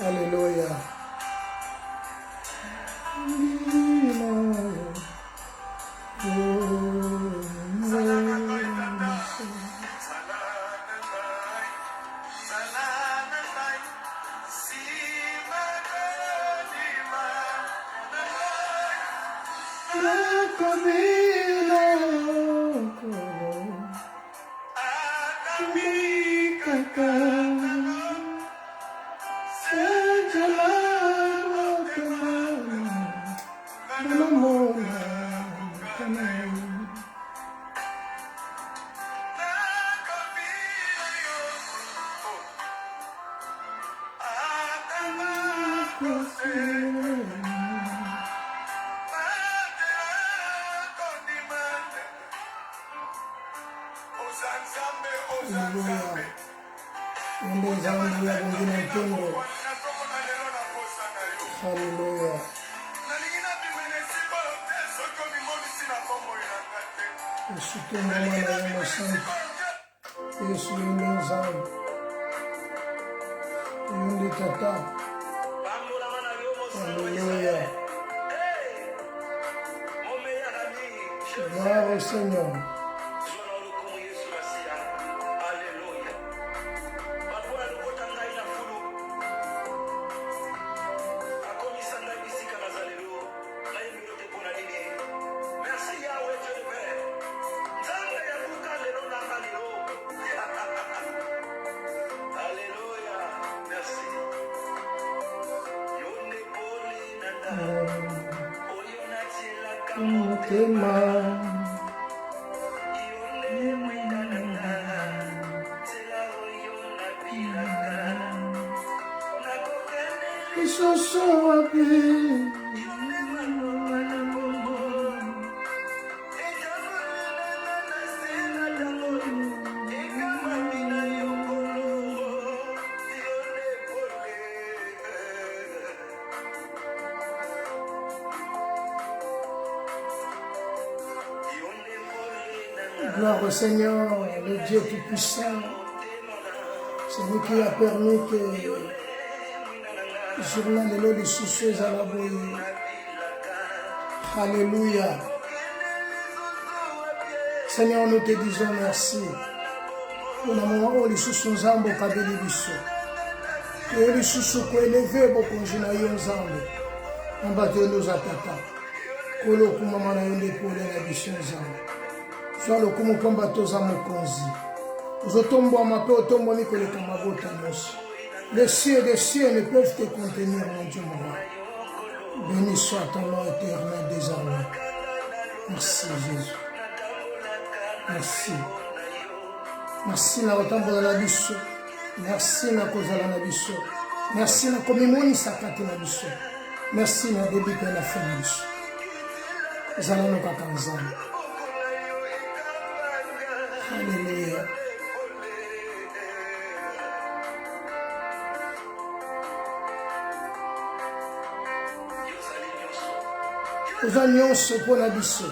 Alléluia. Hallelujah. Yesu tumba mana ya masanto. Yesu yunde nzambe. Yunde tata. Hallelujah. Gloire au Seigneur. Gloire au Seigneur, le Dieu Tout-Puissant. C'est lui qui a permis que le journal de l'eau de soucieuse à la bouille. Alléluia. Seigneur, nous te disons merci. Pour le moment où les sous zambo kabeli biso. Et les sous ko élevé beaucoup njina yo zambo. Ambate nous atata. Kolo kumama na yende pole na biso zambo. Soit le kumu komba toza mokonzi. Ozotombo mape otombo mikole kamabota nyonso. Les cieux des cieux ne peuvent te contenir, mon Dieu, mon roi. Béni soit ton nom éternel désormais. Merci Jésus. Merci. Merci na otambola na biso. Merci na kozala na biso. Merci na komimoni sakati na biso. Merci na début pe na fin na biso. Zala no kaka nzambe. Alléluia. Oza nyonso mpo na biso.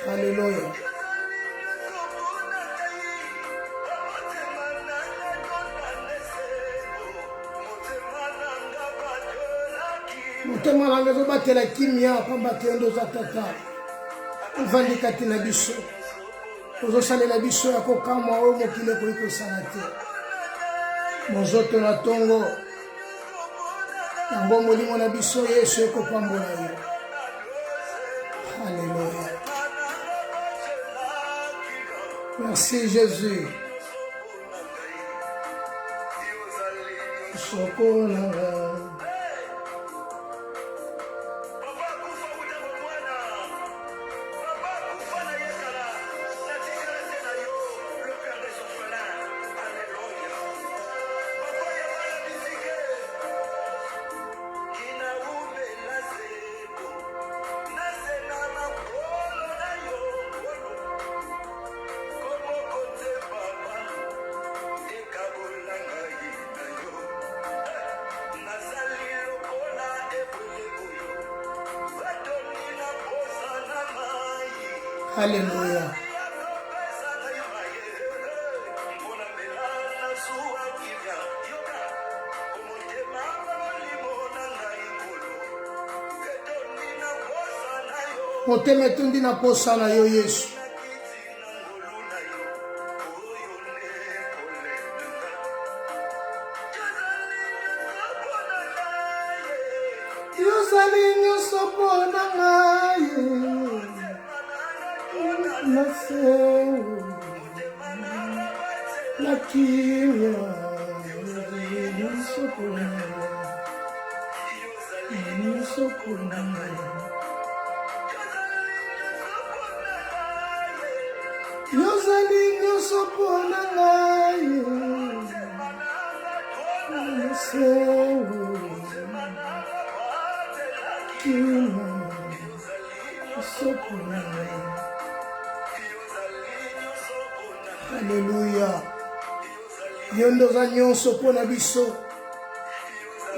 Alléluia. Motema nanga ezobatela kimia pamba te ndo oza tata. Ovandi kati na biso. Ozosalela biso ya kokamwa oyo mokili ekoki kosala te. Mozoto na tongo. Yango molimo na biso Yesu ekopambola yo. Alléluia. Merci Jésus. Sokola. Alléluia. motema etondi na posa na yo Yesu. Yozali nyonso mpona ngai nasengo na kimia nyonso mpona Yozali nyonso mpona ngai nasengo Alléluia. Yondo za nyonso mpona biso.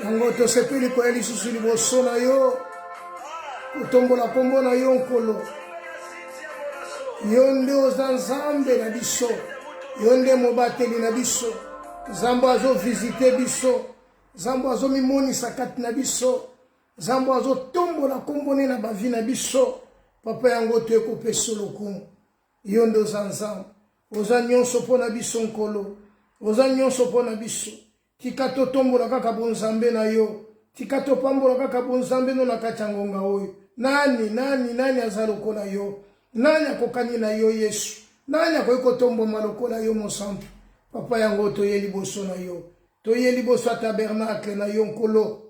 Yango tosepeli koya lisusu liboso na yo. Kotombola kombo na yo nkolo. Yonde oza nzambe na biso. Yonde mobateli na biso. Nzambe azo visite biso. Nzambe azo mimonisa kati na biso. Nzambe azo tombola kombone na bavi na biso. Papa yango to ekopesa lokumu. Yonde oza nzambe. Oza nyonso mpona biso nkolo. Oza nyonso mpona biso. Tika totombola kaka bonzambe na yo. Tika topambola kaka bonzambe no na kati ya ngonga oyo. Nani aza lokola yo. Nani akokani na yo Yesu. Nani akoki kotomboma lokola yo mosantu. Papa yango toye liboso na yo. Toye liboso ya tabernacle na yo nkolo.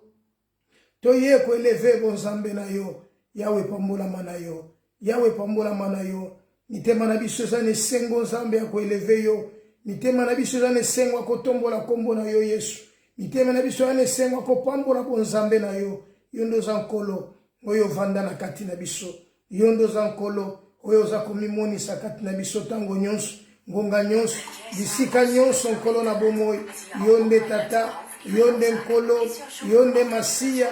Toye koeleve bonzambe na yo. Yawe pambolama na yo. Yawe pambolama na yo. Mitema na biso eza na esengo nzambe ya koeleve yo. Mitema na biso eza na esengo ya kotombola kombo na yo Yesu. Mitema na biso eza na esengo ya kopambola bonzambe na yo. Yondo oza nkolo oyo vanda na kati na biso. Yondo oza nkolo oyo oza komimonisa kati na biso tango nyonso. Ngonga nyonso. Bisika nyonso nkolo na bomoi. Yonde tata. Yonde nkolo. Yonde masiya.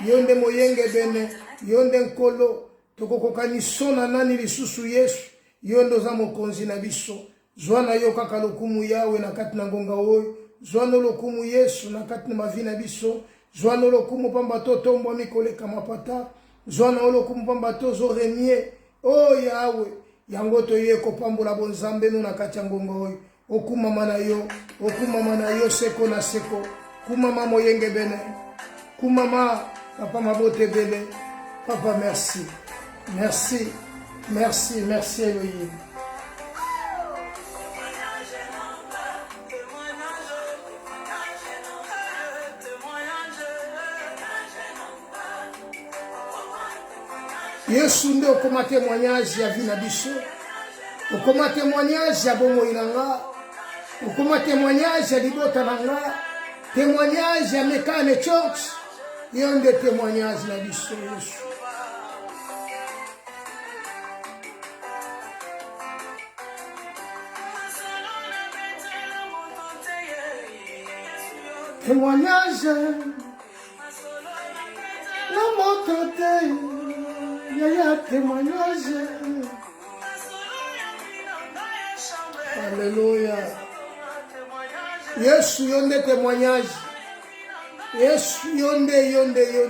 Yonde moyenge bene. Yonde nkolo. Tokokokanisa na nani lisusu Yesu. Yondo za mokonzi na biso. Zwana yo kaka lokumu yawe na kati na ngonga oyo. Zwana lokumu Yesu na kati na mavi na biso. Zwana lokumu pamba to tombwa mikoleka mapata. Zwana lokumu pamba to zoremie. Oh yawe. Yango to ye kopambola bonzambe no na kati ya ngonga oyo. Okumama na yo. Okumama na yo seko na seko. Kumama moyenge bene. Kumama papa mabote bele. Papa merci. Merci. Merci, merci Elohim. Yesu nde okoma témoignage ya vie na biso. Okoma témoignage ya bomoi na nga. Okoma témoignage ya libota na nga. Témoignage ya Mekane Church. Yo nde témoignage na biso Yesu. Témoignage la motote yaya témoignage. Alléluia. Yesu yonde témoignage. Yesu yonde.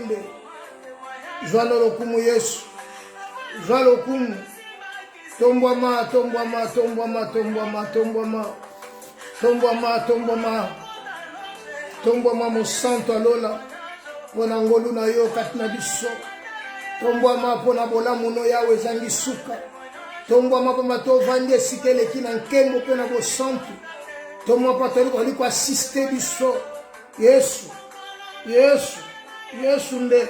Joa lokumu Yesu. Joa lokumu. Tombwama. Tombwama mosanto alola. Pona ngolu na yo kati na biso. Tombwama pona bolamu no yawe zangi suka. Tombwama pona to vande sikele kina nkembo pona bosanto. Tombwama patoli ko liko assiste biso. Yesu nde.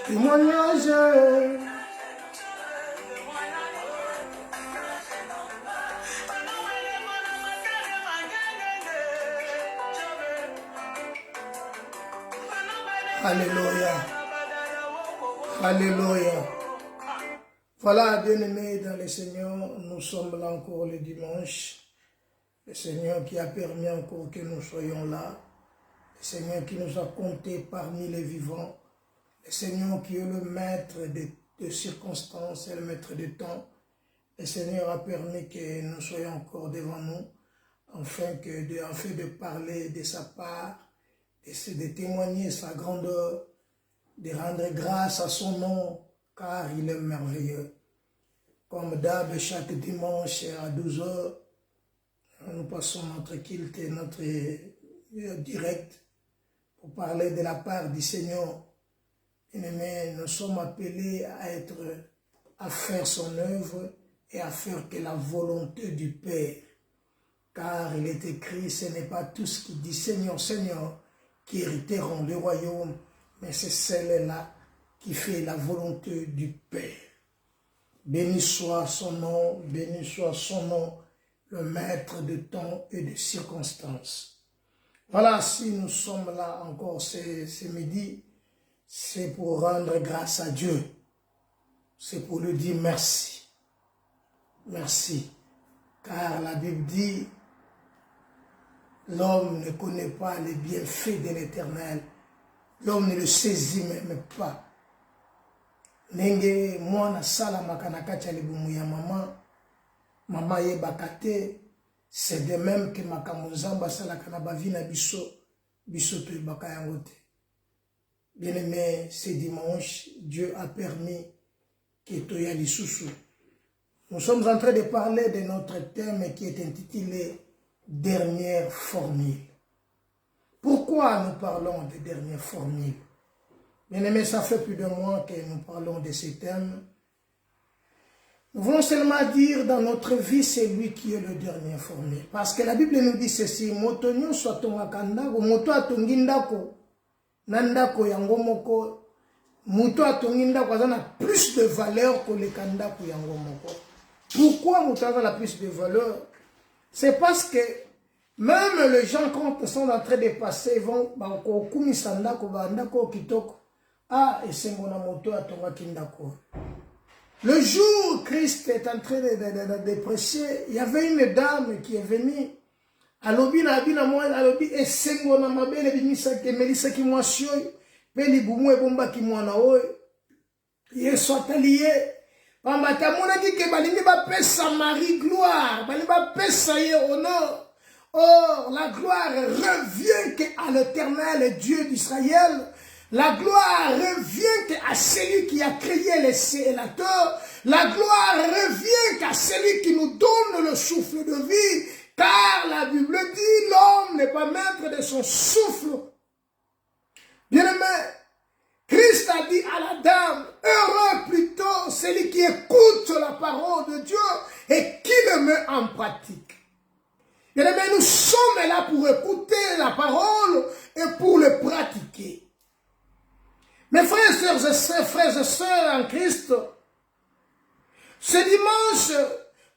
Témoignage. Alléluia. Alléluia. Voilà, bien-aimés dans le Seigneur, nous sommes là encore le dimanche. Le Seigneur qui a permis encore que nous soyons là. Le Seigneur qui nous a comptés parmi les vivants. Le Seigneur qui est le maître de circonstances et le maître de temps. Le Seigneur a permis que nous soyons encore devant nous afin de parler de sa part, de témoigner sa grandeur, de rendre grâce à son nom, car il est merveilleux. Comme d'hab, chaque dimanche à 12 h, nous passons notre culte et notre direct pour parler de la part du Seigneur. Bien-aimés, nous sommes appelés à faire son œuvre et à faire que la volonté du Père. Car il est écrit, ce n'est pas tous qui disent Seigneur, Seigneur, qui hériteront le royaume, mais c'est celle-là qui fait la volonté du Père. Béni soit son nom, le maître de temps et de circonstances. Voilà, si nous sommes là encore ce midi, c'est pour rendre grâce à Dieu. C'est pour lui dire merci. Merci. Car la Bible dit, l'homme ne connaît pas les bienfaits de l'Éternel. L'homme ne le saisit même pas. Nenge mwana sala makanaka chalibumu ya mama ye bakate, c'est de même que makamuzamba sala kanaba vina biso to bakayangote. Bien-aimé, ce dimanche, Dieu a permis que toya lisusu. Nous sommes en train de parler de notre thème qui est intitulé Dernière formule. Pourquoi nous parlons de dernière formule? Bien-aimés, ça fait plus de mois que nous parlons de ce thème. Nous voulons seulement dire dans notre vie, c'est lui qui est le dernier formule. Parce que la Bible nous dit ceci, moto nyonso atongaka ndako, moto atongi ndako, na ndako yango moko, moto atongi ndako azana plus de valeur que le ndako yango moko. Pourquoi moto azana plus de valeur? C'est parce que même les gens, quand ils sont en train de passer, ils vont au kumisandako, bandako kitoko. Ah, et c'est mon moto à ton kindako. Le jour où Christ est en train de prêcher, il y avait une dame qui est venue. Alobi na abina moi, alobi et sengo na mabele binisa ke melisa ki moi shoy, peli bumu e bomba ki moi na oy. Yesu atalié. Pambata mona ki ke balingi ba pesa Marie gloire, balingi ba pesa ye honneur. Or, la gloire revient à l'Éternel Dieu d'Israël. La gloire revient à celui qui a créé les cieux et la terre. La gloire revient à celui qui nous donne le souffle de vie. Car la Bible dit, l'homme n'est pas maître de son souffle. Bien-aimé, Christ a dit à la dame, heureux plutôt celui qui écoute la parole de Dieu et qui le met en pratique. Bien-aimé, nous sommes là pour écouter la parole et pour le pratiquer. Mes frères et sœurs en Christ, ce dimanche,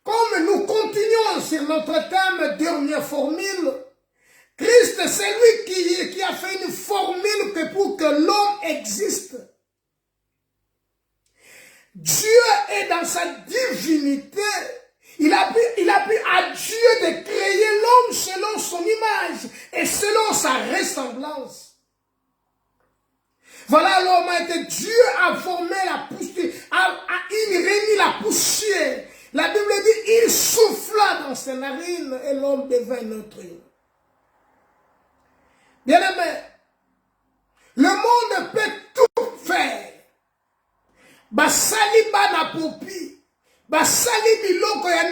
comme nous continuons sur notre thème dernière formule, Christ c'est lui qui a fait une formule que pour que l'homme existe. Dieu est dans sa divinité. Il a pu à Dieu de créer l'homme selon son image et selon sa ressemblance. Voilà, l'homme a été, Dieu a formé la poussière, il réunit la poussière. La Bible dit, il souffla dans ses narines et l'homme devint notre homme. Bien-aimé, le monde peut tout faire. Basali bana popi, basali biloko ya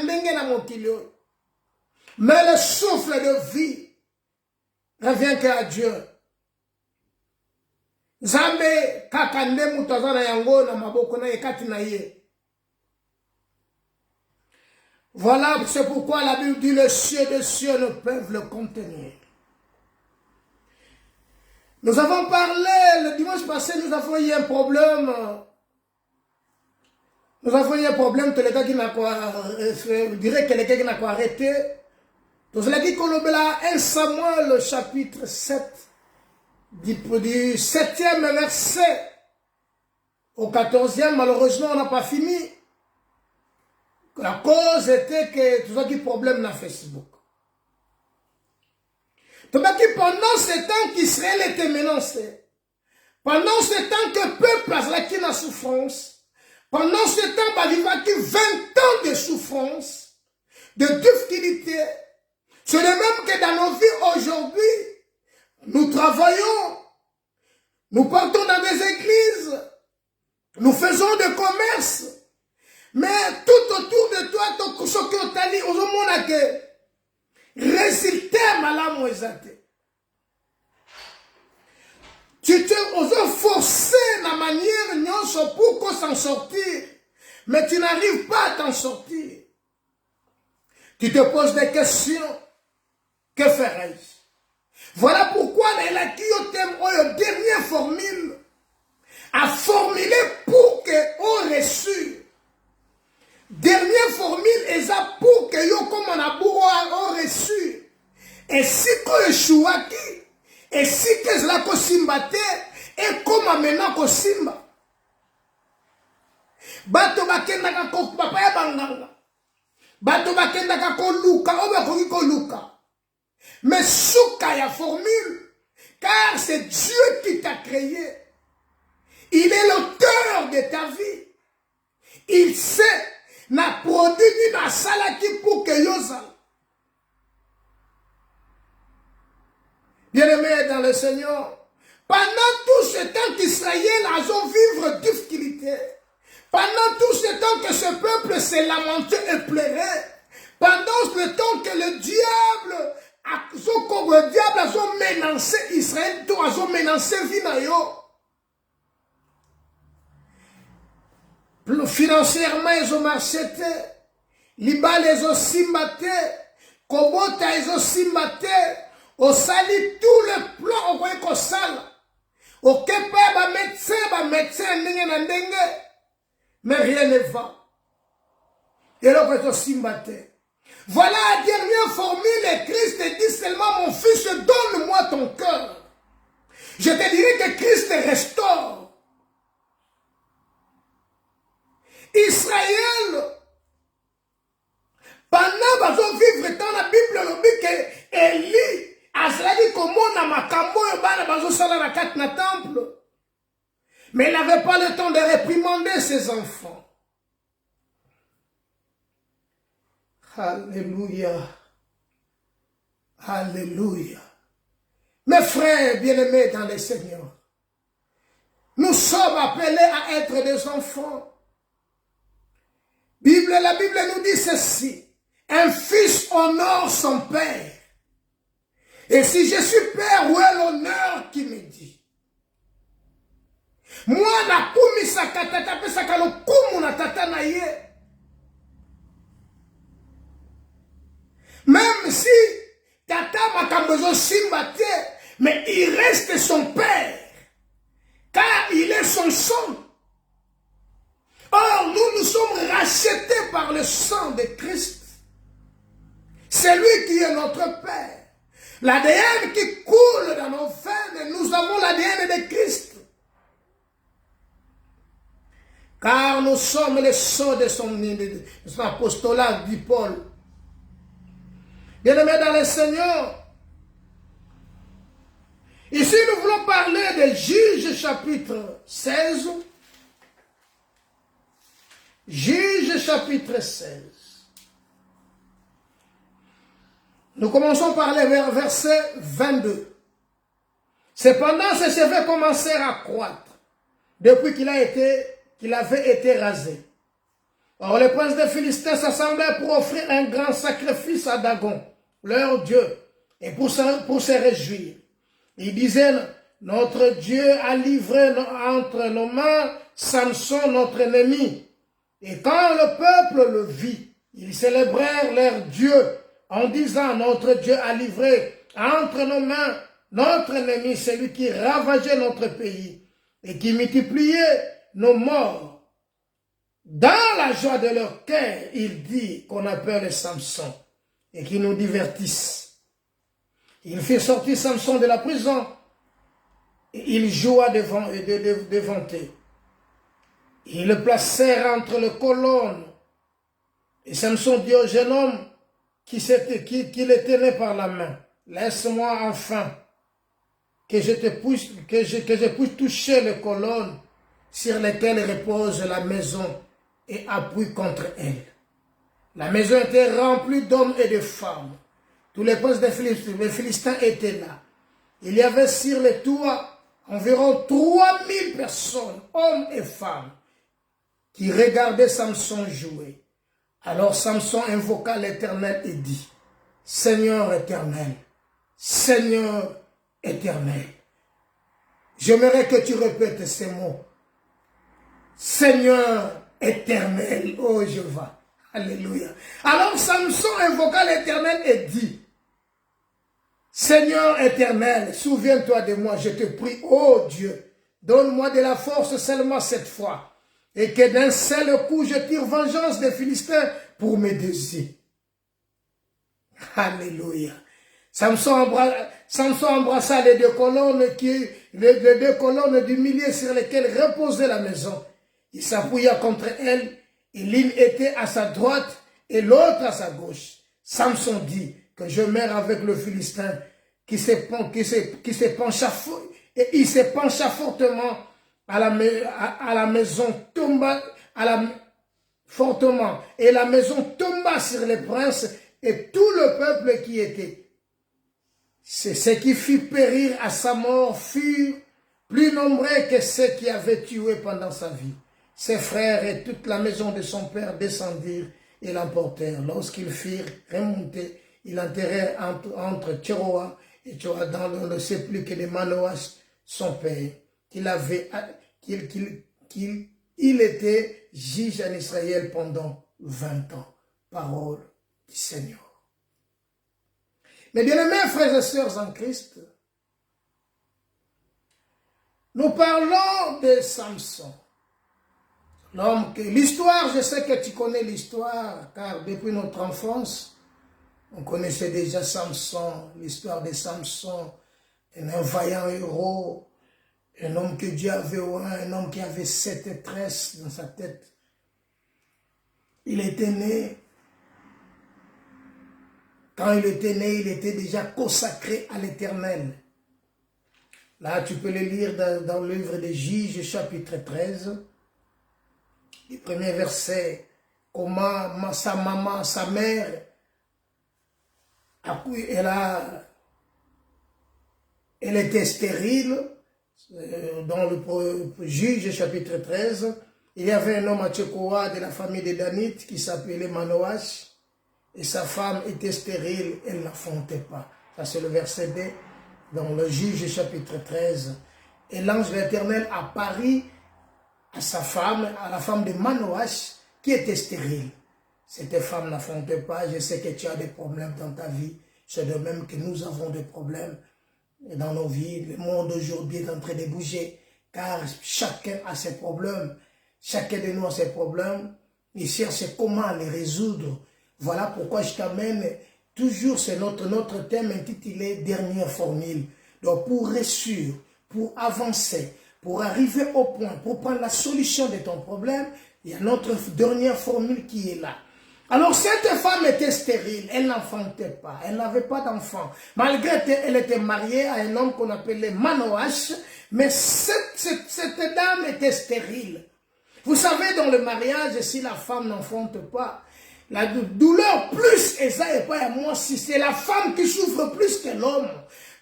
ndenge na mokili. Mais le souffle de vie revient qu'à Dieu. Zambe kakande mutazana yango na maboko na ekati na ye. Voilà, c'est pourquoi la Bible dit les cieux des cieux ne peuvent le contenir. Nous avons parlé, le dimanche passé, nous avons eu un problème. Nous avons eu un problème, je dirais que les gars qui n'ont pas arrêté. Donc, je l'ai dit qu'on a 1 Samuel, chapitre 7. Du 7e verset au 14e, malheureusement, on n'a pas fini. La cause était que tout ça qui problème dans Facebook. Donc, pendant ce temps qu'Israël était menacé, pendant ce temps que le peuple a qui la souffrance, pendant ce temps, il y a 20 ans de souffrance, de difficulté, C'est le même que dans nos vies aujourd'hui. Nous travaillons, nous partons dans des églises, nous faisons des commerces, mais tout autour de toi, ce que tu as dit, on a que résultat malamu ezate. Tu t'es forcé de la manière nyonso pour s'en sortir, mais tu n'arrives pas à t'en sortir. Tu te poses des questions. Que ferais-je? Voilà pourquoi il a qui au thème, la dernière formule, a formulé pour que on reçu. Dernière formule est pour que yo comme on a on reçu. Et si que Yeshua qui, et si que cela ko simbate, et comme maintenant ko simba. Bato bakenda ko papa ya banganga. Bato bakenda ko luka, oba ko luka. Mais souka ya formule, car c'est Dieu qui t'a créé. Il est l'auteur de ta vie. Il sait, n'a produit une salaki pour que yosa. Bien-aimés dans le Seigneur, pendant tout ce temps qu'Israël a vivre difficulté, pendant tout ce temps que ce peuple s'est lamenté et pleurait, pendant le temps que le diable a menacé Israël, tout a menacé Vinayo. Financièrement, ils ont marché, Libal, ils ont simbaté, Kobota, ils ont simbaté, au sali tout le plan, au voyez qu'on sale. Au kepa, médecin, mais rien ne va. Et là, ils ont simbaté. Voilà la dernière formule, et Christ dit seulement, mon fils, donne-moi ton cœur. Je te dirai que Christ restaure. Israël, pendant qu'ils vivre dans la Bible, le dit que Élie, a dit comment na makambo yobana bazo sala na kat na temple. Mais il n'avait pas le temps de réprimander ses enfants. Alléluia. Alléluia. Mes frères bien-aimés dans le Seigneur, nous sommes appelés à être des enfants. La Bible nous dit ceci. Un fils honore son père. Et si je suis père, où est l'honneur qui me dit? Moi, na kumi sakatata pesa kalo kumu na tata na ye. Même si tata makambozo simbate, mais il reste son père, car il est son sang. Or, nous sommes rachetés par le sang de Christ. C'est lui qui est notre Père. L'ADN qui coule dans nos veines, nous avons l'ADN de Christ. Car nous sommes les sceaux de son apostolat, dit Paul. Bien-aimés dans le Seigneur, ici nous voulons parler de Juges chapitre 16. Juges chapitre 16. Nous commençons par le verset 22. Cependant, ces cheveux commencèrent à croître depuis qu'il avait été rasé. Or, les princes des Philistins s'assemblèrent pour offrir un grand sacrifice à Dagon, leur Dieu, et pour se réjouir. Ils disaient, notre Dieu a livré entre nos mains Samson, notre ennemi. Et quand le peuple le vit, ils célébrèrent leur Dieu en disant, notre Dieu a livré entre nos mains notre ennemi, celui qui ravageait notre pays et qui multipliait nos morts. Dans la joie de leur cœur, il dit qu'on appelle Samson et qui nous divertissent. Il fit sortir Samson de la prison et il joua devant eux. Ils le placèrent entre les colonnes. Et Samson dit au jeune homme qui le tenait par la main, laisse-moi enfin que je puisse toucher les colonnes sur lesquelles repose la maison et appuie contre elle. La maison était remplie d'hommes et de femmes. tous les princes des Philistins étaient là. Il y avait sur les toits environ 3000 personnes, hommes et femmes, qui regardaient Samson jouer. Alors Samson invoqua l'Éternel et dit, Seigneur éternel, Seigneur éternel. J'aimerais que tu répètes ces mots. Seigneur éternel, oh Jéhovah, alléluia. Alors Samson invoqua l'Éternel et dit, Seigneur éternel, souviens-toi de moi, je te prie, oh Dieu, donne-moi de la force seulement cette fois, et que d'un seul coup je tire vengeance des Philistins pour mes désirs. Alléluia. Samson embrassa les deux colonnes du milieu sur lesquelles reposait la maison. Il s'appuya contre elle, et l'une était à sa droite et l'autre à sa gauche. Samson dit que je meurs avec le Philistin qui se pencha fortement à la maison tomba fortement, et la maison tomba sur les princes et tout le peuple qui était. C'est ce qui fit périr à sa mort furent plus nombreux que ceux qui avaient tué pendant sa vie. Ses frères et toute la maison de son père descendirent et l'emportèrent. Lorsqu'ils firent remonter, ils l'enterrèrent entre Théroa et Théroa dans le sépulcre de Manoas, son père, il était juge en Israël pendant 20 ans. Parole du Seigneur. Mes bien-aimés frères et sœurs en Christ, nous parlons de Samson. L'homme que l'histoire, je sais que tu connais l'histoire, car depuis notre enfance, on connaissait déjà Samson, l'histoire de Samson, un vaillant héros, un homme que Dieu avait oint, un homme qui avait 7 tresses dans sa tête. Il était né. Quand il était né, il était déjà consacré à l'Éternel. Là, tu peux le lire dans le livre des Juges, chapitre 13. Les premiers versets, comment sa maman, sa mère, elle était stérile. Dans le Juge, chapitre 13, il y avait un homme à Tchékoa de la famille des Danites qui s'appelait Manoach. Et sa femme était stérile, elle ne l'enfantait pas. Ça c'est le verset 2 dans le Juge chapitre 13. Et l'ange de l'Éternel apparut à sa femme, à la femme de Manoach, qui était stérile. Cette femme n'enfantait pas. Je sais que tu as des problèmes dans ta vie. C'est de même que nous avons des problèmes dans nos vies. Le monde aujourd'hui est en train de bouger, car chacun a ses problèmes. Chacun de nous a ses problèmes. Il cherche comment les résoudre. Voilà pourquoi je t'amène toujours, c'est notre thème intitulé « Dernière formule ». Donc pour réussir, pour avancer, pour arriver au point, pour prendre la solution de ton problème, il y a notre dernière formule qui est là. Alors cette femme était stérile, elle n'enfantait pas, elle n'avait pas d'enfant. Malgré qu'elle était mariée à un homme qu'on appelait Manoach, mais cette dame était stérile. Vous savez, dans le mariage, si la femme n'enfante pas, la douleur plus, et ça n'est pas à moi, si c'est la femme qui souffre plus que l'homme.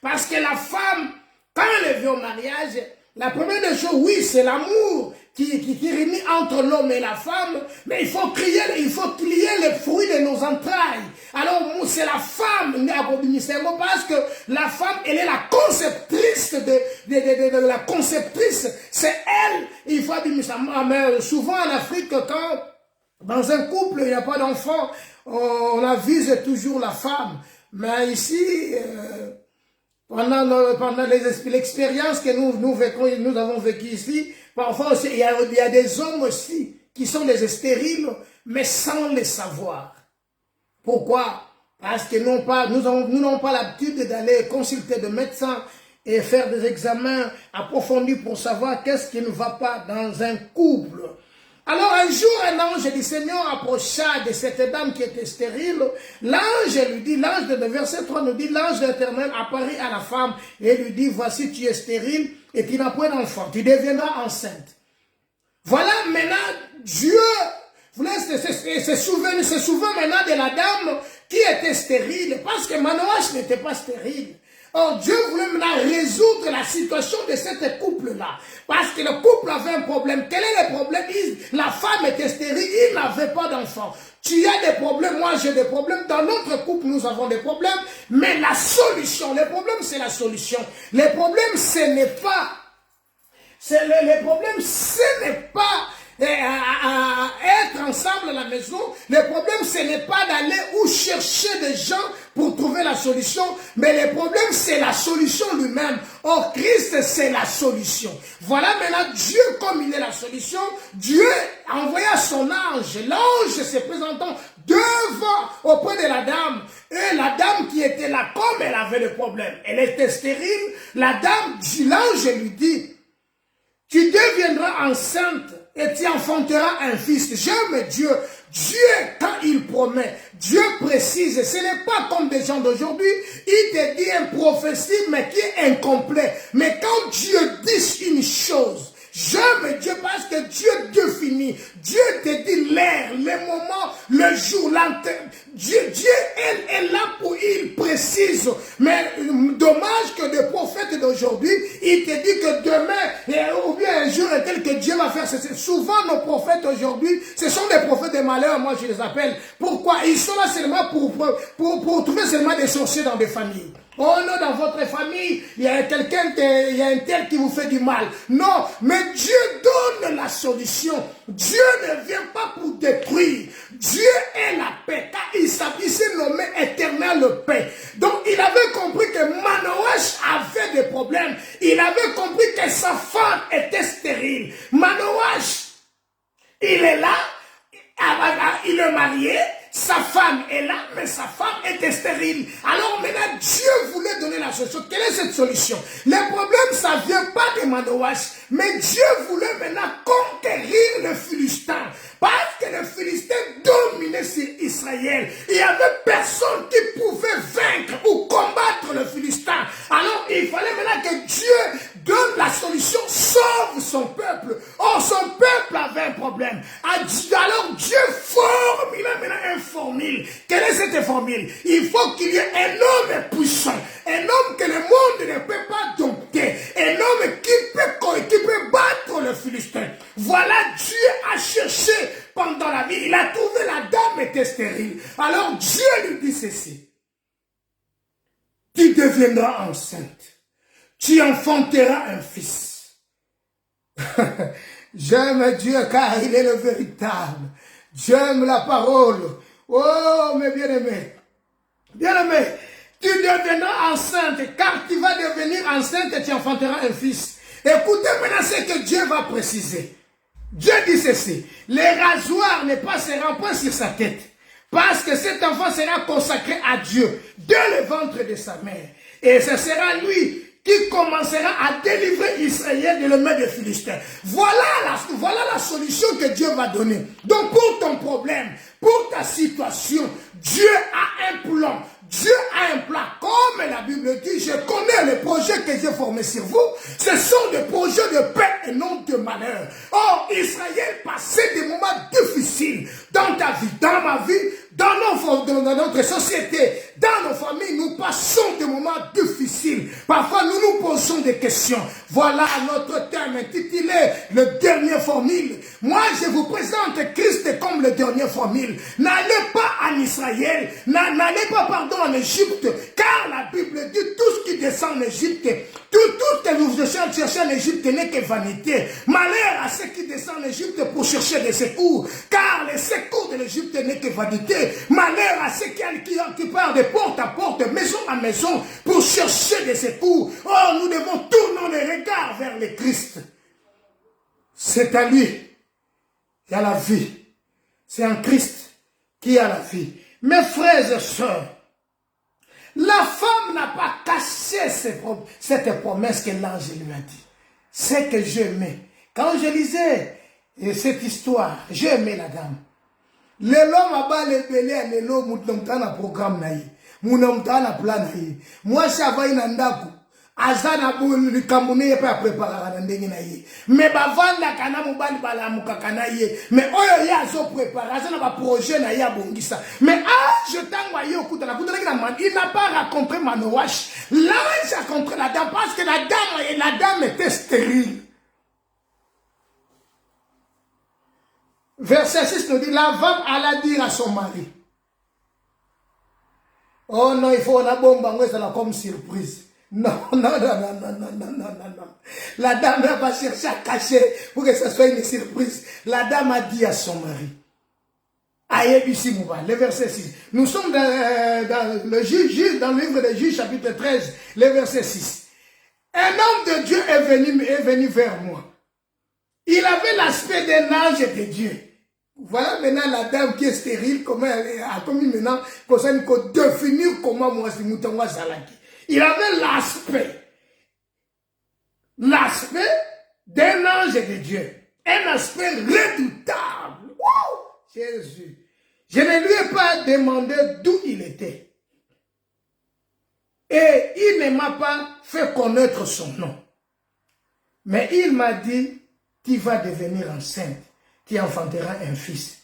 Parce que la femme, quand elle vient au mariage, la première des choses, oui, c'est l'amour qui réunit entre l'homme et la femme, mais il faut crier les fruits de nos entrailles. Alors, c'est la femme, parce que la femme, elle est la conceptrice de la conceptrice. C'est elle, il faut dire ça. Mais souvent en Afrique, quand dans un couple, il n'y a pas d'enfant, on avise toujours la femme. Mais ici, pendant l'expérience que nous avons vécue ici, parfois il y a des hommes aussi qui sont des stériles, mais sans le savoir. Pourquoi? Parce que nous n'avons pas l'habitude d'aller consulter des médecins et faire des examens approfondis pour savoir qu'est-ce qui ne va pas dans un couple. Alors un jour, un ange du Seigneur approcha de cette dame qui était stérile. L'ange lui dit, verset 3 nous dit, l'ange de l'Éternel apparut à la femme et lui dit, voici tu es stérile et tu n'as point d'enfant, tu deviendras enceinte. Voilà maintenant Dieu, c'est souvent maintenant de la dame qui était stérile, parce que Manoach n'était pas stérile. Or, Dieu voulait maintenant résoudre la situation de cet couple-là. Parce que le couple avait un problème. Quel est le problème? La femme était stérile, il n'avait pas d'enfant. Tu as des problèmes, moi j'ai des problèmes. Dans notre couple, nous avons des problèmes. Mais la solution, le problème c'est la solution. Le problème, ce n'est pas... Le problème, ce n'est pas... être ensemble à la maison. Le problème, ce n'est pas d'aller ou chercher des gens pour trouver la solution, mais le problème, c'est la solution lui-même. Or, Christ, c'est la solution. Voilà maintenant Dieu, comme il est la solution, Dieu envoya son ange. L'ange se présentant devant, auprès de la dame. Et la dame qui était là, comme elle avait le problème, elle était stérile. La dame, l'ange lui dit, tu deviendras enceinte et tu enfanteras un fils. J'aime Dieu. Dieu, quand il promet, Dieu précise. Ce n'est pas comme des gens d'aujourd'hui. Il te dit une prophétie, mais qui est incomplet. Mais quand Dieu dit une chose, j'aime Dieu parce que Dieu définit. Dieu te dit l'air, le moment, le jour, Dieu est là pour il précise. Mais dommage que des prophètes d'aujourd'hui, il te dit que demain, ou bien un jour tel que Dieu va faire. Souvent nos prophètes aujourd'hui, ce sont des prophètes de malheur, moi je les appelle. Pourquoi? Ils sont là seulement pour trouver seulement des sorciers dans des familles. Oh non, dans votre famille, il y a quelqu'un, il y a un tel qui vous fait du mal. Non, mais Dieu donne la solution. Dieu ne vient pas pour détruire. Dieu est la paix. Car il s'est nommé éternel le paix. Donc il avait compris que Manoach avait des problèmes. Il avait compris que sa femme était stérile. Manoach, il est là, il est marié. Sa femme est là, mais sa femme était stérile. Alors maintenant, Dieu voulait donner la solution. Quelle est cette solution? Le problème, ça ne vient pas de Manoach, mais Dieu voulait maintenant conquérir le Philistin. Parce que le Philistin dominait sur Israël. Il n'y avait personne qui pouvait vaincre ou combattre le Philistin. Alors, il fallait maintenant que Dieu donne la solution, sauve son peuple. Or, son peuple avait un problème. Alors, Dieu forme, il a maintenant une formule. Quelle est cette formule? Il faut qu'il y ait un homme puissant, un homme que le monde ne peut pas dompter, un homme qui peut battre le Philistin. Voilà, Dieu a cherché pendant la vie. Il a trouvé la dame était stérile. Alors, Dieu lui dit ceci. Tu deviendras enceinte. Tu enfanteras un fils. J'aime Dieu car il est le véritable. J'aime la parole. Oh, mes bien-aimés. Bien-aimés, tu deviendras enceinte car tu vas devenir enceinte et tu enfanteras un fils. Écoutez maintenant ce que Dieu va préciser. Dieu dit ceci. Les rasoirs ne passeront pas sur sa tête. Parce que cet enfant sera consacré à Dieu dès le ventre de sa mère. Et ce sera lui qui commencera à délivrer Israël de la main des Philistins. Voilà la solution que Dieu va donner. Donc pour ton problème, pour ta situation, Dieu a un plan. Dieu a un plan. Comme la Bible dit, je connais les projets que j'ai formés sur vous. Ce sont des projets de paix et non de malheur. Or, Israël passait des moments difficiles dans ta vie, dans ma vie, dans notre société, dans nos familles. Nous passons des moments difficiles. Parfois, nous nous posons des questions. Voilà notre thème intitulé « Le dernier formule ». Moi, je vous présente Christ comme le dernier formule. N'allez pas en Israël, n'allez pas, en Égypte, car la Bible dit tout ce qui descend en Égypte, tout que vous cherchez en Égypte n'est que vanité. Malheur à ceux qui descendent en Égypte pour chercher des secours, car les secours de l'Égypte n'est que vanité. Malheur à ceux qui partent de porte à porte, maison à maison, pour chercher des secours. Oh, nous devons tourner les regards vers le Christ. C'est à lui qu'il y a la vie. C'est en Christ qu'il y a la vie. Mes frères et sœurs, la femme n'a pas caché cette promesse que l'ange lui a dit. C'est que j'aimais. Quand je lisais cette histoire, j'ai aimé la dame. L'homme a bas le belé, l'homme a programme naï. Mon homme a plan naï. Moi, je vais dans azana bulu kamune pa prepara na ndenge na ye mais bavanda kana mobali balamuka kana ye mais oyo ye azo prepara azana ba projet na ye abongisa mais je tangwa yo kutana il n'a pas rencontré Manoash. L'ange a rencontré la dame parce que la dame était stérile. Verset 6 nous dit, la femme alla dire à son mari, oh non, il faut la bombe comme surprise. Non. La dame n'a pas cherché à cacher pour que ce soit une surprise. La dame a dit à son mari, le verset 6. Nous sommes dans le livre de Juges, chapitre 13, le verset 6. Un homme de Dieu est venu vers moi. Il avait l'aspect d'un ange de Dieu. Voilà maintenant la dame qui est stérile, comment elle a commis maintenant, concerne qu'on définir comment moi c'est Moutonga Zalaki. Il avait l'aspect d'un ange de Dieu. Un aspect redoutable. Wow! Jésus. Je ne lui ai pas demandé d'où il était. Et il ne m'a pas fait connaître son nom. Mais il m'a dit, tu vas devenir enceinte. Tu enfanteras un fils.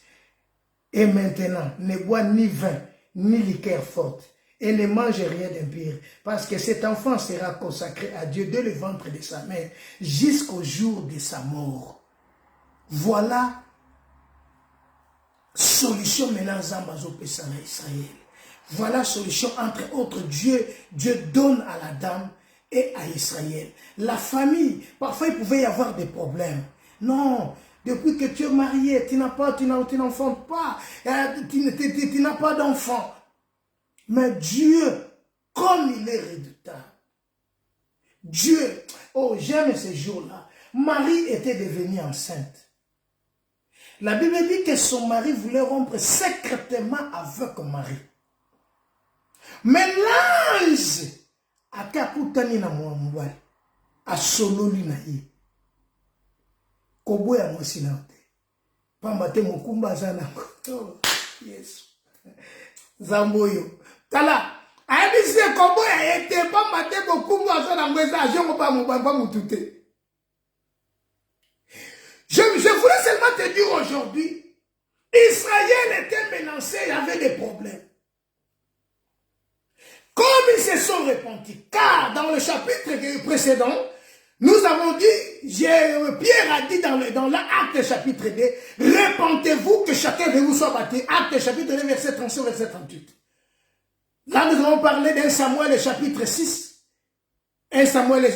Et maintenant, ne bois ni vin, ni liqueur forte. Et ne mange rien d'impur. Parce que cet enfant sera consacré à Dieu dès le ventre de sa mère, jusqu'au jour de sa mort. Voilà solution maintenant Zambazo Pesana Israël. Voilà solution entre autres Dieu donne à la dame et à Israël. La famille, parfois il pouvait y avoir des problèmes. Non, depuis que tu es marié, tu n'enfantes pas, tu n'as pas d'enfant. Mais Dieu, comme il est redoutable, Dieu, oh j'aime ces jours-là, Marie était devenue enceinte. La Bible dit que son mari voulait rompre secrètement avec Marie. Mais l'ange a kakutani na mwambwali a sololi na ye. Kobo ya mwasi na te. Pamba te mokumba zana. Oh, Yesu. Zamboyo. Kala, aebisi kobo ya ete pamba te mokumba zana mweza ajongo pa mubamba mutute. Je voulais seulement te dire aujourd'hui, Israël était menacé, il y avait des problèmes. Comme ils se sont repentis, car dans le chapitre précédent, nous avons dit, Pierre a dit dans l'acte chapitre 2, repentez-vous que chacun de vous soit baptisé. Acte chapitre 2, verset 37, verset 38. Là, nous avons parlé d'un Samuel chapitre 6, un Samuel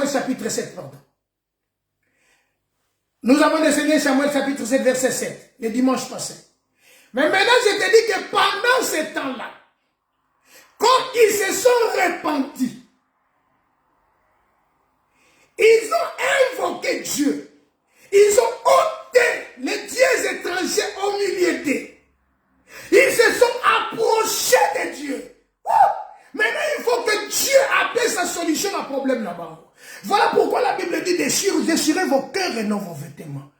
chapitre 7, pardon. Nous avons enseigné Samuel chapitre 7, verset 7, le dimanche passé. Mais maintenant, je te dis que pendant ce temps-là, quand ils se sont repentis, ils ont invoqué Dieu. Ils ont ôté les dieux étrangers au milieu d'eux. Ils se sont approchés de Dieu. Maintenant, il faut que Dieu appelle sa solution à problème là-bas. Voilà pourquoi la Bible dit déchirez vos cœurs et non vos vêtements.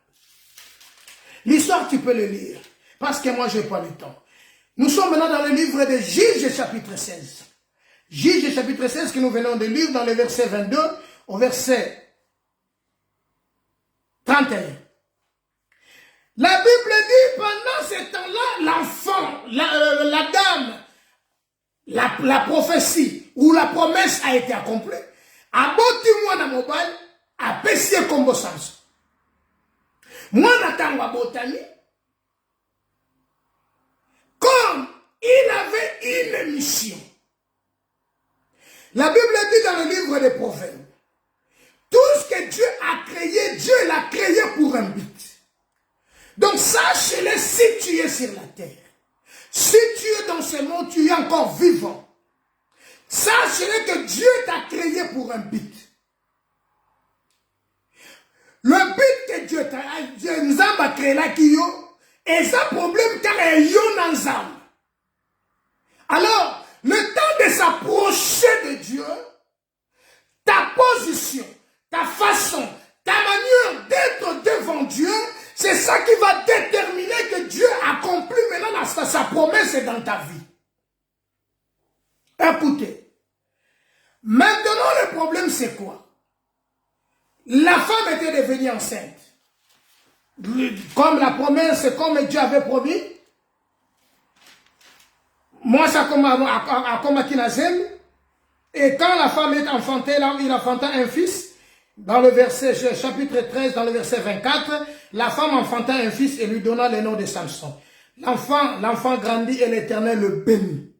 L'histoire, tu peux le lire. Parce que moi, je n'ai pas le temps. Nous sommes maintenant dans le livre de Juges, chapitre 16. Juges, chapitre 16, que nous venons de lire dans le verset 22 au verset 31. La Bible dit, pendant ce temps-là, l'enfant, la dame, la prophétie ou la promesse a été accomplie. Aboti mwana mobile, apesie kombo Samson. Mwana tango abotani, comme il avait une mission. La Bible dit dans le livre des Proverbes, tout ce que Dieu a créé, Dieu l'a créé pour un but. Donc sache-le si tu es sur la terre. Si tu es dans ce monde, tu es encore vivant. Sache-le que Dieu t'a créé pour un but. Le but que Dieu nous a créé là, et ça problème car il y a un ensemble. Alors, le temps de s'approcher de Dieu, ta position, ta façon, ta manière d'être devant Dieu, c'est ça qui va déterminer que Dieu accomplit maintenant sa promesse dans ta vie. Écoutez, maintenant le problème, c'est quoi? La femme était devenue enceinte. Comme la promesse, comme Dieu avait promis. Moi, ça a comme Akinazem. Et quand la femme est enfantée, il enfanta un fils. Dans le verset, chapitre 13, dans le verset 24, la femme enfanta un fils et lui donna le nom de Samson. L'enfant grandit et l'Éternel le bénit.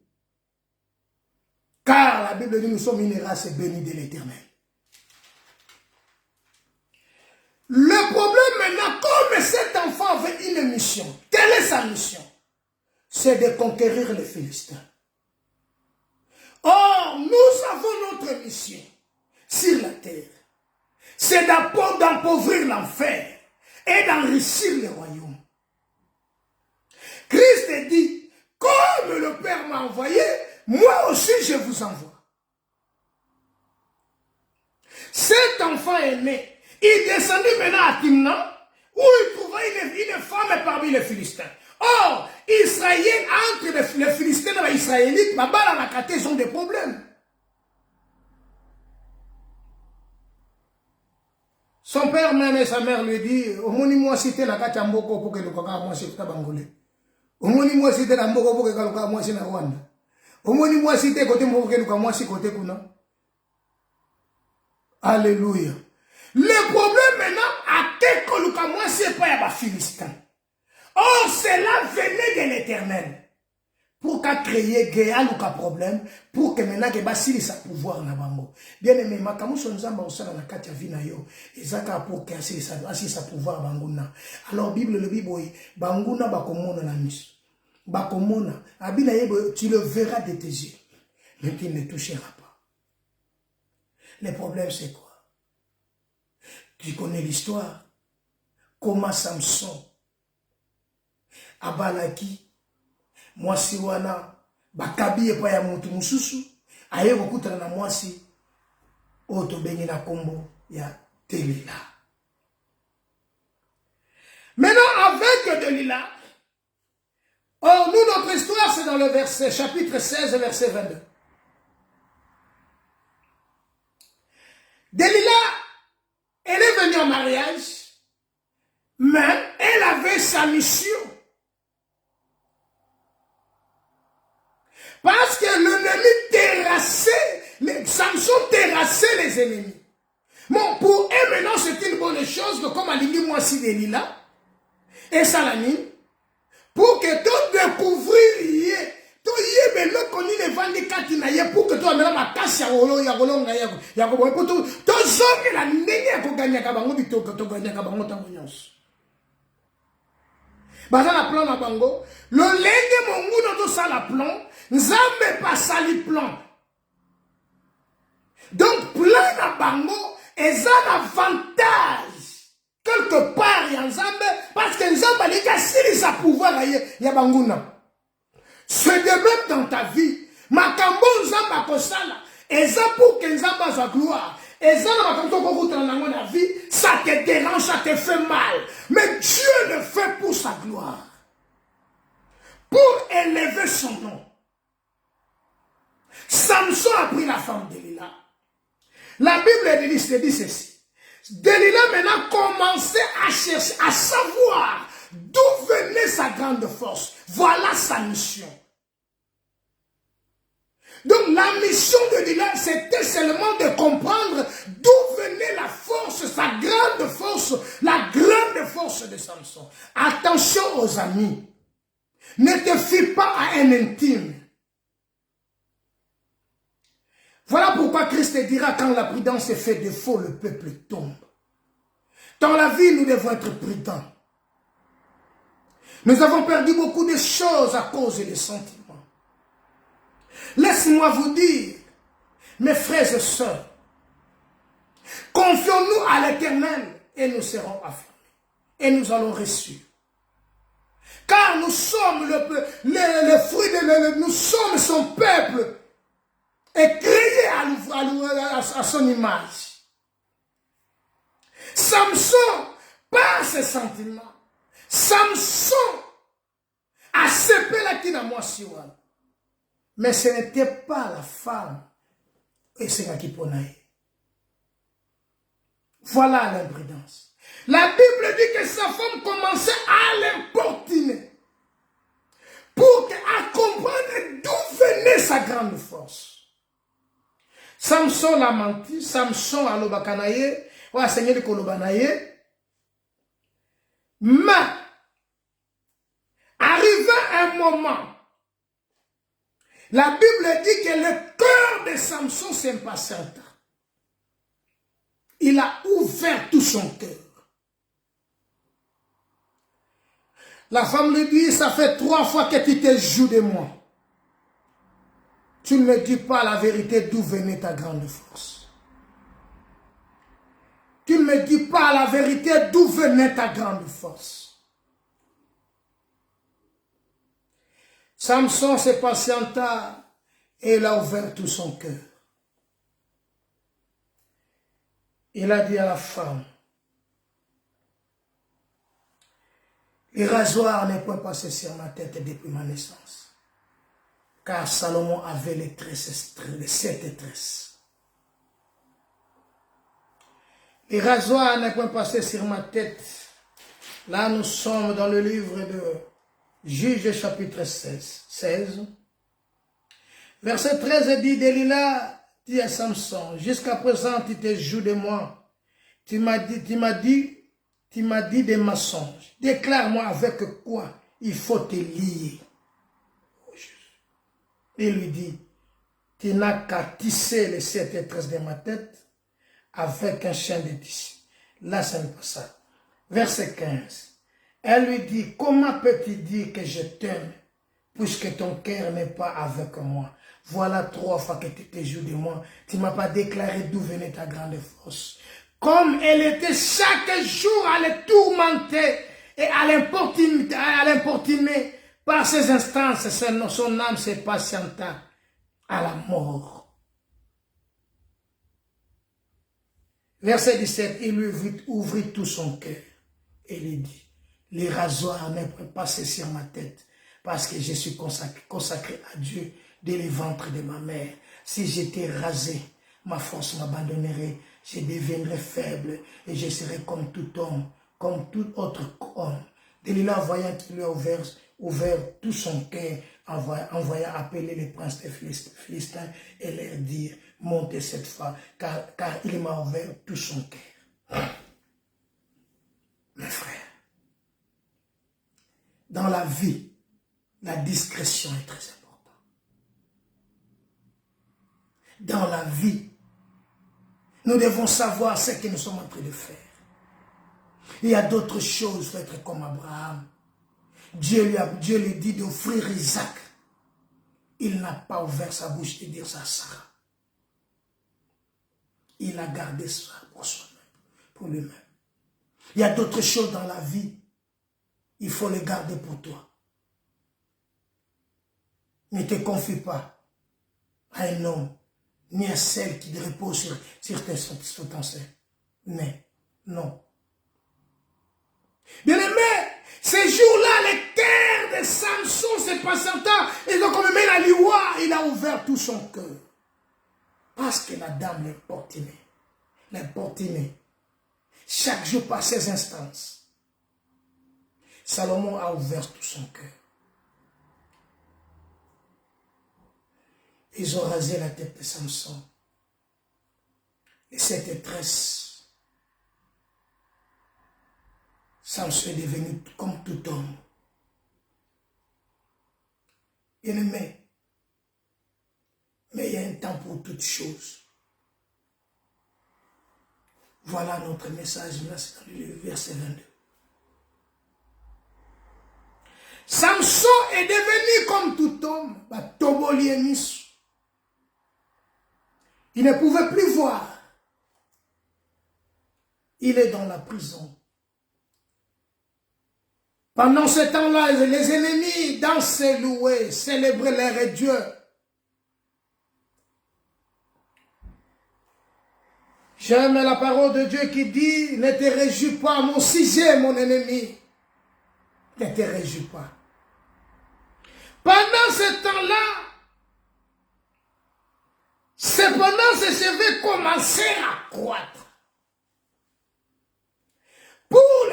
Car la Bible dit, nous sommes une race bénie de l'Éternel. Le problème maintenant, comme cet enfant avait une mission, quelle est sa mission? C'est de conquérir les Philistins. Or, nous avons notre mission sur la terre. C'est d'appauvrir l'enfer et d'enrichir le royaume. Christ dit, comme le Père m'a envoyé, moi aussi je vous envoie. Cet enfant est né. Il descendit maintenant à Timna, où il trouva une femme parmi les Philistins. Or, Israël, entre les Philistins et les Israélites, ils ont des problèmes. Son père même et sa mère lui dit, moi cité la kachamboko pour que le kaka moi cité bangolais. Moi cité la mboko pour que le kaka moi cité na Rwanda. Moi cité côté pour que le kaka moi cité côté kuna. Alléluia. Le problème maintenant, à quel cas le kaka moi c'est pas ya ba Philistin. Or, cela venait de l'Éternel. Pour qu'à créer guerre, ou qu'à problème, pour que maintenant que basili sa pouvoir na bango. Bien aimé, makamu sonzamba osala na kati ya vie na yo, ezaka pour que asili sa pouvoir banguna. Alors Bible le Bible, banguna bakomona na miso. Bakomona, abina yebo, tu le verras de tes yeux, mais tu ne toucheras pas. Le problème c'est quoi? Tu connais l'histoire? Comment Samson abalaki mwasi wana bakabi epa ya mutu mususu aye kokutana na mwasi oto bengi na kombo ya Delila. Maintenant avec Delila, or nous notre histoire c'est dans le verset chapitre 16 verset 22. Delila, elle est venue en mariage, mais elle avait sa mission. Parce que l'ennemi terrassait, Samson terrassait les ennemis. Bon, pour eux maintenant c'est une bonne chose que comme Alingi Mwasi Delila et Salami, pour que tout découvrir, tout y est maintenant connu les vendés katinaye pour que toi maintenant ma casse ya golonga ya pour tout zone la ndenge ya koganya kabango bitoko to ganya kabango tango nyonso. Baza la plan na bango, le lenge mongu no to sala plan. Nzambe pas sali plan. Donc plan na bango est un avantage quelque part ya Nzambe parce que Nzambe ali kasili sa pouvoir ya banguna. C'est de même dans ta vie. Makambo Nzambe akosala eza pour que Nzambe soit gloire. Eza na makambo ko kutana nango na vie, ça te dérange, ça te fait mal. Mais Dieu le fait pour sa gloire. Pour élever son nom. Samson a pris la femme de Delila. La Bible dit ceci. Delila maintenant commençait à chercher, à savoir d'où venait sa grande force. Voilà sa mission. Donc la mission de Delila, c'était seulement de comprendre d'où venait la force, sa grande force, la grande force de Samson. Attention aux amis. Ne te fie pas à un intime. Voilà pourquoi Christ dira quand la prudence fait défaut, le peuple tombe. Dans la vie, nous devons être prudents. Nous avons perdu beaucoup de choses à cause des sentiments. Laisse-moi vous dire, mes frères et sœurs, confions-nous à l'Éternel et nous serons affirmés. Et nous allons réussir. Car nous sommes le fruit de nous sommes son peuple. Et créé à son image. Samson, par ses sentiments, Samson a séparé la kina mwasiwa. Mais ce n'était pas la femme et c'est qui ponaï. Voilà l'imprudence. La Bible dit que sa femme commençait à l'importuner à comprendre d'où venait sa grande force. Samson l'a menti, Samson a l'obakanaye, ou a saigné le kolobanaye, mais arrivé un moment, la Bible dit que le cœur de Samson s'impatienta. Il a ouvert tout son cœur. La femme lui dit, ça fait 3 fois que tu te joues de moi. Tu ne me dis pas la vérité d'où venait ta grande force. Tu ne me dis pas la vérité d'où venait ta grande force. Samson se patienta et il a ouvert tout son cœur. Il a dit à la femme, le rasoir n'est point passé sur ma tête depuis ma naissance. Car Salomon avait les 7 tresses. Le rasoir n'est point passé sur ma tête. Là, nous sommes dans le livre de Juges chapitre 16. Verset 13 dit, Delilah dit à Samson, jusqu'à présent tu te joues de moi. Tu m'as dit des mensonges. Déclare-moi avec quoi il faut te lier. Il lui dit, tu n'as qu'à tisser les 7 tresses de ma tête avec un chien de tissu. Là, ce n'est pas ça. Verset 15. Elle lui dit, comment peux-tu dire que je t'aime puisque ton cœur n'est pas avec moi? Voilà 3 fois que tu te joues de moi. Tu ne m'as pas déclaré d'où venait ta grande force. Comme elle était chaque jour à le tourmenter et à l'importuner par ses instances, son âme se patienta à la mort. Verset 17, il lui ouvrit tout son cœur et lui dit, les rasoirs n'est pas passé sur ma tête parce que je suis consacré à Dieu dès le ventre de ma mère. Si j'étais rasé, ma force m'abandonnerait, je deviendrais faible et je serais comme tout homme, comme tout autre homme. Delilah, voyant qu'il lui a ouvert tout son cœur, envoya appeler les princes des Philistins et leur dire, montez cette fois, car il m'a ouvert tout son cœur. Mes frères, dans la vie, la discrétion est très importante. Dans la vie, nous devons savoir ce que nous sommes en train de faire. Il y a d'autres choses, il faut être comme Abraham. Dieu lui dit d'offrir Isaac. Il n'a pas ouvert sa bouche de dire ça à Sarah. Il a gardé ça pour soi-même, pour lui-même. Il y a d'autres choses dans la vie. Il faut les garder pour toi. Ne te confie pas à un homme, ni à celle qui repose sur ton sein. Mais, non. Bien-aimé, ces jours-là, le cœur de Samson s'est patienta, et donc comme il a l'iwa, il a ouvert tout son cœur. Parce que la dame l'importunait. Chaque jour par ses instances. Salomon a ouvert tout son cœur. Ils ont rasé la tête de Samson. Et cette tresses. Samson est devenu comme tout homme. Bien-aimé, mais il y a un temps pour toutes choses. Voilà notre message, là c'est dans le verset 22. Samson est devenu comme tout homme, il ne pouvait plus voir. Il est dans la prison. Pendant ce temps-là, les ennemis dansaient, louaient, célébraient leur Dieu. J'aime la parole de Dieu qui dit, ne te réjouis pas, mon sujet, mon ennemi. Ne te réjouis pas. Pendant ce temps-là, cependant, ses cheveux commençaient à croître.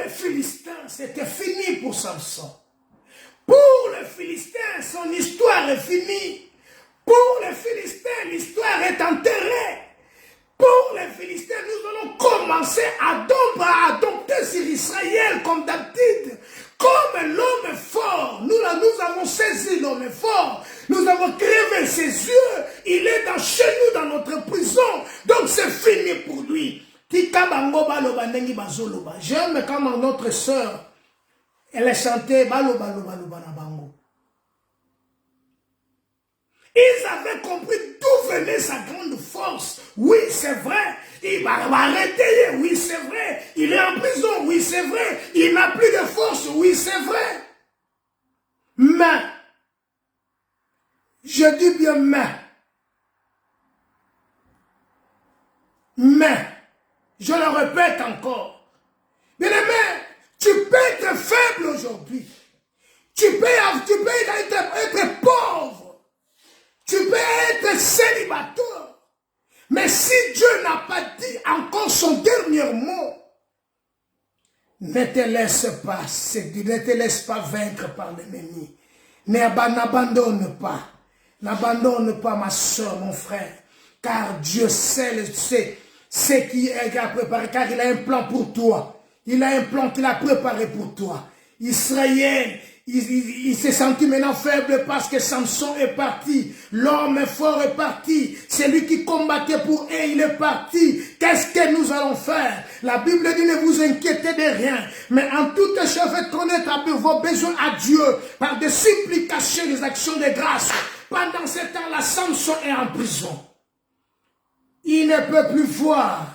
les Philistins, c'était fini pour Samson. Pour les Philistins, son histoire est finie. Pour les Philistins, l'histoire est enterrée. Pour les Philistins, nous allons commencer à adopter sur Israël comme d'habitude. Comme l'homme est fort, nous avons saisi l'homme est fort. Nous avons crevé ses yeux. Il est chez nous, dans notre prison. Donc c'est fini pour lui. J'aime quand notre sœur, elle a chanté balo balo balo balo bango. Ils avaient compris d'où venait sa grande force. Oui, c'est vrai. Il va arrêter. Oui, c'est vrai. Il est en prison. Oui, c'est vrai. Il n'a plus de force. Oui, c'est vrai. Mais, je dis bien mais, je le répète encore. Bien-aimé, tu peux être faible aujourd'hui. Tu peux être pauvre. Tu peux être célibataire. Mais si Dieu n'a pas dit encore son dernier mot, ne te laisse pas séduire, ne te laisse pas vaincre par l'ennemi. N'abandonne pas. N'abandonne pas ma soeur, mon frère. Car Dieu sait ce qui a préparé, car il a un plan pour toi. Il a un plan qu'il a préparé pour toi. Israël, il s'est senti maintenant faible parce que Samson est parti. L'homme fort est parti. C'est lui qui combattait pour eux, il est parti. Qu'est-ce que nous allons faire? La Bible dit, ne vous inquiétez de rien. Mais en toute chose, faites connaître vos besoins à Dieu par des supplications, des actions de grâce. Pendant ce temps-là, Samson est en prison. Il ne peut plus voir.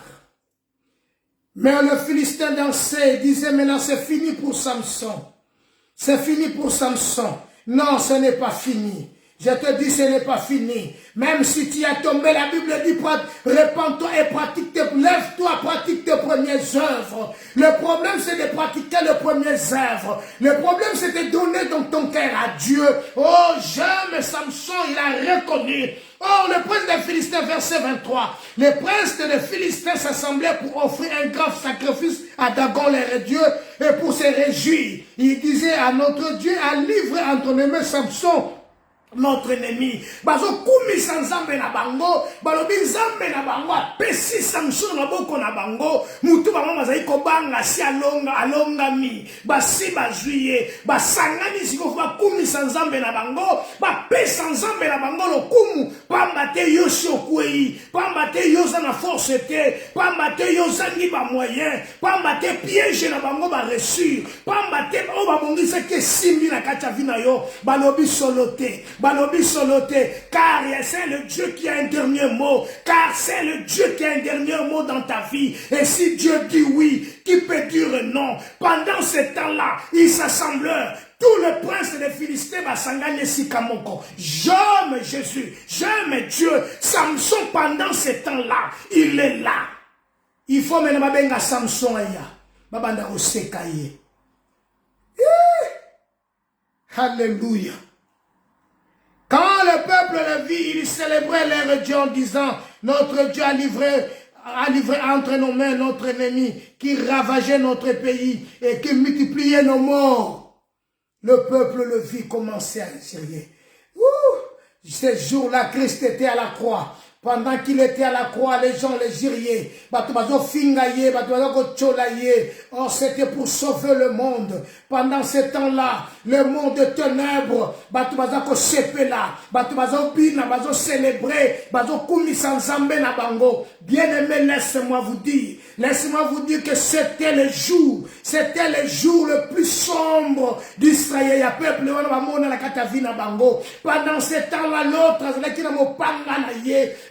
Mais le Philistin dansait, disait, maintenant c'est fini pour Samson. C'est fini pour Samson. Non, ce n'est pas fini. Je te dis, ce n'est pas fini. Même si tu as tombé, la Bible dit, répands-toi et pratique lève-toi, pratique tes premières œuvres. Le problème, c'est de pratiquer les premières œuvres. Le problème, c'est de donner dans ton cœur à Dieu. Oh, j'aime Samson, il a reconnu. Oh, le prince des Philistins, verset 23. Les princes des Philistins s'assemblaient pour offrir un grand sacrifice à Dagon, leur Dieu, et pour se réjouir. Il disait à notre Dieu, à livrer entre les mains Samson, notre ennemi. Bazo kumi sanzambe na bango, balobi nzambe na bango, pesi Samson na boko na bango, mutu bango mazai kobanga si alongami, basi bajuye, basangani siko fa kumi sanzambe na bango, ba pesa nzambe na bango lokumu, pamba te yoshi okwei, pamba te yoza na force te, pamba te yoza ni ba moyen, pamba te piège na bango ba reçu, pamba te o ba bongisa ke simbi na kacha vina yo, balobi solote. Balobi solote, car c'est le Dieu qui a un dernier mot, car c'est le Dieu qui a un dernier mot dans ta vie. Et si Dieu dit oui, qui peut dire non? Pendant ce temps-là, ils s'assemblèrent. Tous les princes des Philistins basangane sikamoko. J'aime Jésus, j'aime Dieu. Samson, pendant ce temps-là, il est là. Il faut maintenant benga Samson aya. Babanda osekaye. Alléluia. Quand le peuple le vit, il célébrait leur Dieu en disant, notre Dieu a livré entre nos mains notre ennemi qui ravageait notre pays et qui multipliait nos morts. Le peuple le vit commencer à insérer. Ce jour-là, Christ était à la croix. Pendant qu'il était à la croix, les gens les giriaient. Oh, c'était pour sauver le monde. Pendant ce temps-là, le monde de ténèbres, célébrer, bien-aimé, laissez-moi vous dire que c'était le jour le plus sombre d'Israël. Pendant ce temps-là, l'autre,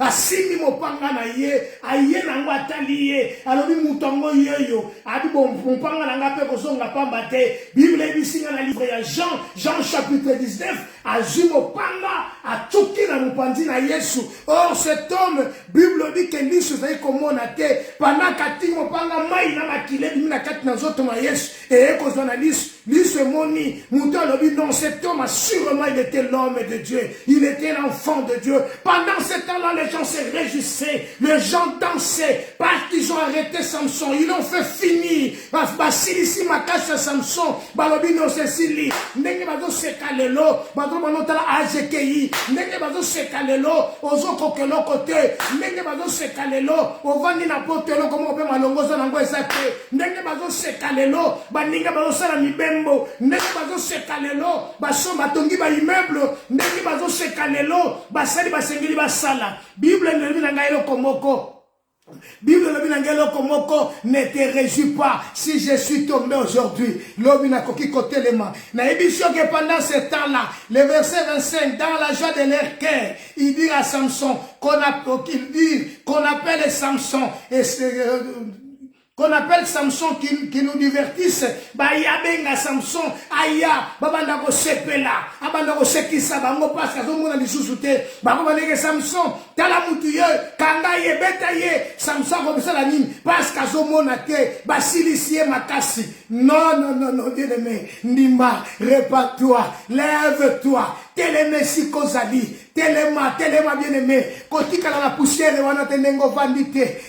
asimi mopanga na ye aye na ngwatali ye alobi mutongo yeyo abi mopanga na ngape kozonga pamba te. Bible ebisinga na livre ya Jean chapitre 19 azwi mopanga atuki na mopanzi na Yesu. Or cet homme, Bible dit que liso zali komona te pendant atiki mopanga mai na makile bimi na kati na nzoto ma Yesu et kozwa na liso moni muto alobi non cet homme sûrement il était l'homme de Dieu, il était l'enfant de Dieu. Pendant ce temps-là les gens se réjouissaient, les gens dansaient parce qu'ils ont arrêté Samson, ils l'ont fait finir. Basilisi makasha Samson balobi non cecili ndenge bazo sekalelo bazo banotala ajekei ndenge bazo sekalelo ozo kokelo côté ndenge bazo sekalelo ovandi na potelo comme ope malongozo nango ezate ndenge bazo sekalelo baninga bazo sala mibembo ndenge bazo sekalelo baso batongi ba immeuble ndenge bazo sekalelo basali basengeli basala Bible ndebi na ngai lokomoko Bible ne te réjouis pas si je suis tombé aujourd'hui. L'obina koki kotelema. Na émission que pendant ce temps-là, le verset 25, dans la joie de leur cœur, il dit à Samson qu'on appelle Samson et qu'on appelle Samson qui nous divertisse. Ba ya benga Samson aya babanda ko sepela abanda ko sekisa bango parce que mona lisusu te bango baneke Samson tala mutuye kanga ye beta ye Samson ko bisala nini parce que mona te basilisie makasi non bien-aimé ndimba répare-toi lève-toi teleme sikozali telema bien-aimé kotika na poussière wana tenengo vandite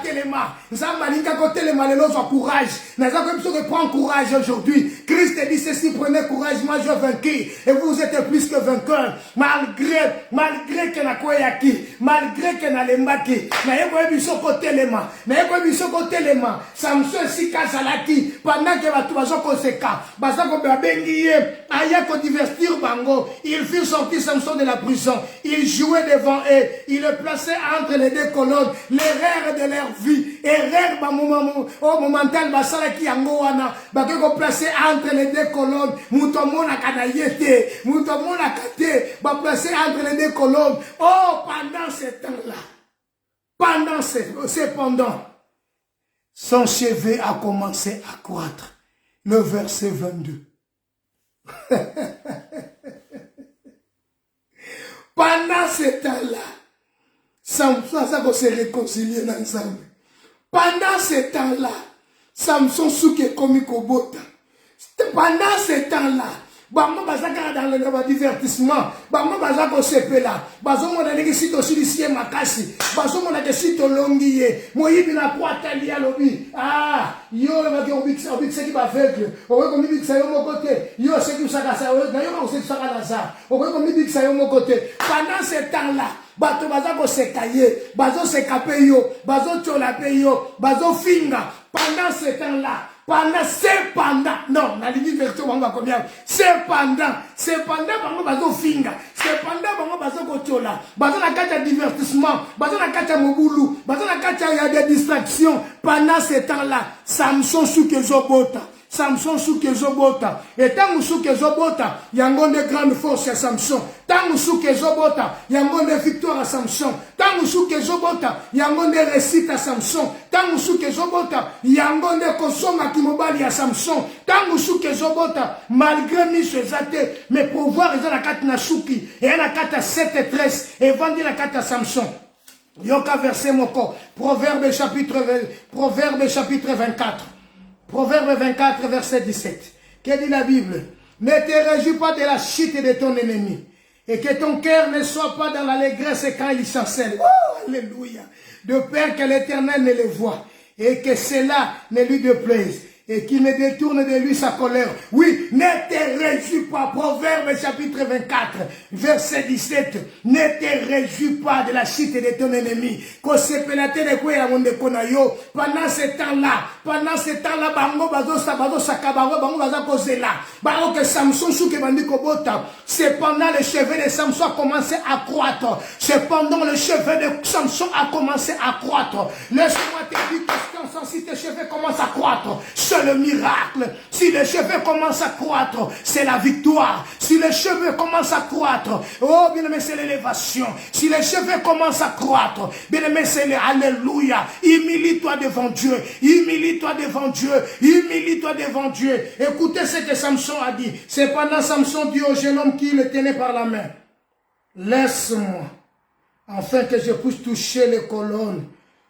telema nzamba linga ko telema lelo zo courage naza ko biso que prend courage aujourd'hui. Christ dit ceci, prenez courage, moi je vaincu et vous êtes plus que vainqueurs malgré que na koyaki malgré que na lembaki na yebo biso ko telema Samson si kazalaki pendant que batu bazo koseka baza ko bengi ye aya ko divertir bango. Il fit sortir Samson de la prison. Il jouait devant eux. Il le plaçait entre les deux colonnes. L'erreur de leur vie. Erreur momental basala ki yango wana. Bake ko placer entre les deux colonnes. Mutomona kanayete. Mutomona kate. Ba placer entre les deux colonnes. Oh, pendant ce temps-là. Cependant, son cheveu a commencé à croître. Le verset 22. Pendant ce temps-là, Samson a se réconcilier ensemble. Pendant ce temps-là, Samson souke komi kobota. Pendant ce temps-là, Bama bazaka dans le divertissement, Bama bazako sepela, bazo mona negi sito silisie makasi, bazo mona ke sito longiye, moyibi na poata liya lobi. Yo va ke obik seki ba aveugle, owe komi biksa yo mokote, yo seki usaka sa, na yo ko seki usaka na sa, owe komi biksa yo mokote. Pendant ce temps-là, bato bazako sekaye, bazo sekape yo, bazo cholape yo, bazo finga. Pendant ce temps-là, non, la ligne vertu wanga combien? Cependant, bango bazo finga, cependant bango bazo kochola, bazo na kata divertissement, bazo na kata mobulu, bazo na kata ya des distractions. Pendant ce temps-là, Samson souke zobota. Et tant que zobota, yango de grande force à Samson. Tant que zobota, yango de victoire à Samson. Tant que zobota, yango de réussite à Samson. Tant que zobota, yango de kosonga kimobali à Samson. Tant que zobota, malgré Michel Zate, mais pour voir ils ont la carte na souki et la carte 7 et 13 et vendre la carte à Samson. Yoka verset moko, Proverbe chapitre 24. Proverbe 24, verset 17. Que dit la Bible? Ne te réjouis pas de la chute de ton ennemi. Et que ton cœur ne soit pas dans l'allégresse quand il chancelle. Oh, alléluia. De peur que l'Éternel ne le voie. Et que cela ne lui déplaise. Et qu'il ne détourne de lui sa colère. Oui, ne te réjouis pas. Proverbe chapitre 24, verset 17. Ne te réjouis pas de la chute de ton ennemi. Pendant ce temps-là, bango bazo sakabango, bango bazo kozela. Bango que Samson souke bandi kobota. Cependant, le cheveu de Samson a commencé à croître. Cependant, le cheveu de Samson a commencé à croître. Laisse-moi te dire, Samson, si tes cheveux commencent à croître, c'est le miracle. Si les cheveux commencent à croître, c'est la victoire. Si les cheveux commencent à croître, oh bien aimé, c'est l'élévation. Si les cheveux commencent à croître, bien aimé, c'est l'alléluia. Humilie-toi devant Dieu. Humilie-toi devant Dieu. Humilie-toi devant Dieu. Écoutez ce que Samson a dit. Cependant, Samson dit au jeune homme qui le tenait par la main: laisse-moi, afin que je puisse toucher les colonnes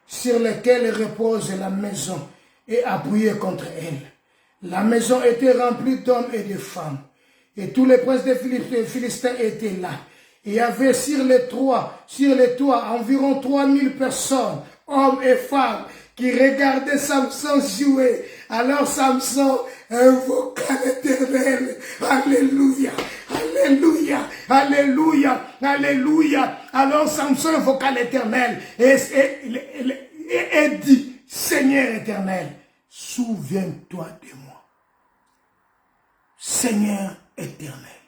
sur lesquels repose la maison et appuyé contre elle. La maison était remplie d'hommes et de femmes. Et tous les princes des Philistins étaient là. Il y avait sur les toits environ 3000 personnes, hommes et femmes, qui regardaient Samson jouer. Alors Samson invoqua l'Éternel. Alléluia, alléluia, alléluia, alléluia. Alors Samson invoqua l'Éternel et dit, Seigneur éternel, souviens-toi de moi. Seigneur éternel,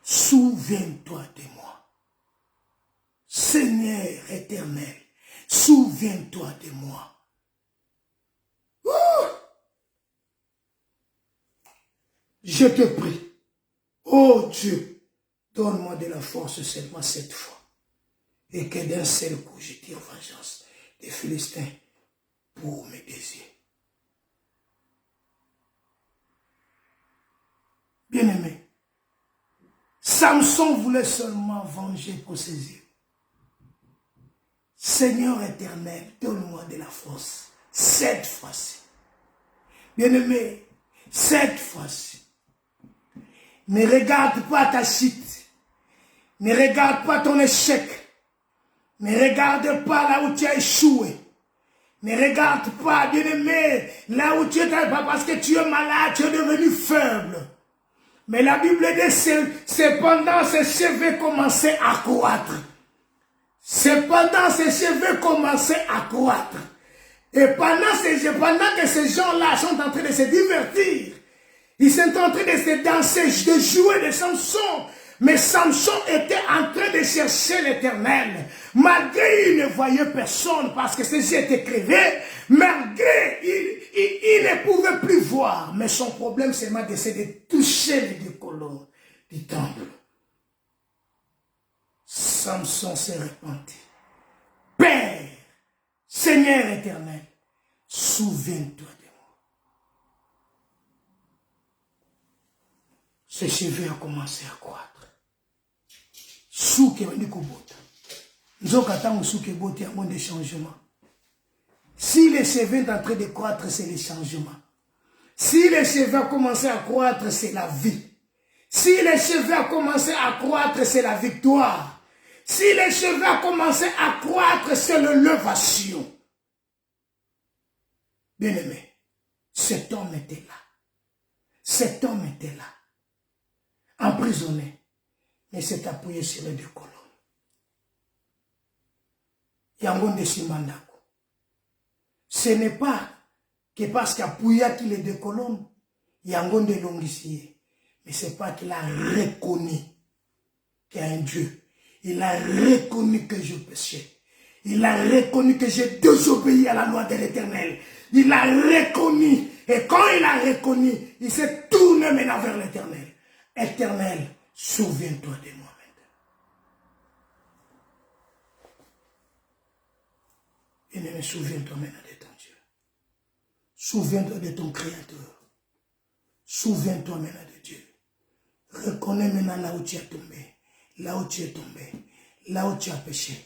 souviens-toi de moi. Seigneur éternel, souviens-toi de moi. Je te prie, oh Dieu, donne-moi de la force seulement cette fois, et que d'un seul coup je tire vengeance des Philistins pour mes désirs. Bien-aimé, Samson voulait seulement venger pour ses yeux. Seigneur éternel, donne-moi de la force, cette fois-ci. Bien-aimé, cette fois-ci, ne regarde pas ta chute, ne regarde pas ton échec, ne regarde pas là où tu as échoué, ne regarde pas, bien-aimé, là où tu es, parce que tu es malade, tu es devenu faible. Mais la Bible dit, cependant ses cheveux commençaient à croître. Cependant ses cheveux commençaient à croître. Et pendant que ces gens-là sont en train de se divertir, ils sont en train de se danser, de jouer de Samson. Mais Samson était en train de chercher l'Éternel. Malgré il ne voyait personne parce que ses yeux étaient crevés. Malgré il ne pouvait plus voir. Mais son problème c'est de toucher les deux colonnes du temple. Samson s'est repenti. Père, Seigneur éternel, souviens-toi de moi. Ses cheveux ont commencé à croître. Souke wandi kobota. Nzoka tango souke bote a des changements. Si les cheveux sont en train de croître, c'est les changements. Si les cheveux ont commencé à croître, c'est la vie. Si les cheveux ont commencé à croître, c'est la victoire. Si les cheveux ont commencé à croître, c'est l'élevation. Bien-aimé, cet homme était là. Cet homme était là. Emprisonné. Mais s'est appuyé sur les deux colonnes. Yangon de Simandako. Ce n'est pas que parce qu'il a appuyé les deux colonnes, Yangon de Longissier. Mais c'est pas qu'il a reconnu qu'il y a un Dieu. Il a reconnu que je péchais. Il a reconnu que j'ai désobéi à la loi de l'Éternel. Il a reconnu. Et quand il a reconnu, il s'est tourné maintenant vers l'Éternel. Éternel, souviens-toi de moi maintenant. Bien-aimé, souviens-toi maintenant de ton Dieu. Souviens-toi de ton Créateur. Souviens-toi maintenant de Dieu. Reconnais maintenant là où tu as tombé. Là où tu es tombé. Là où tu as péché.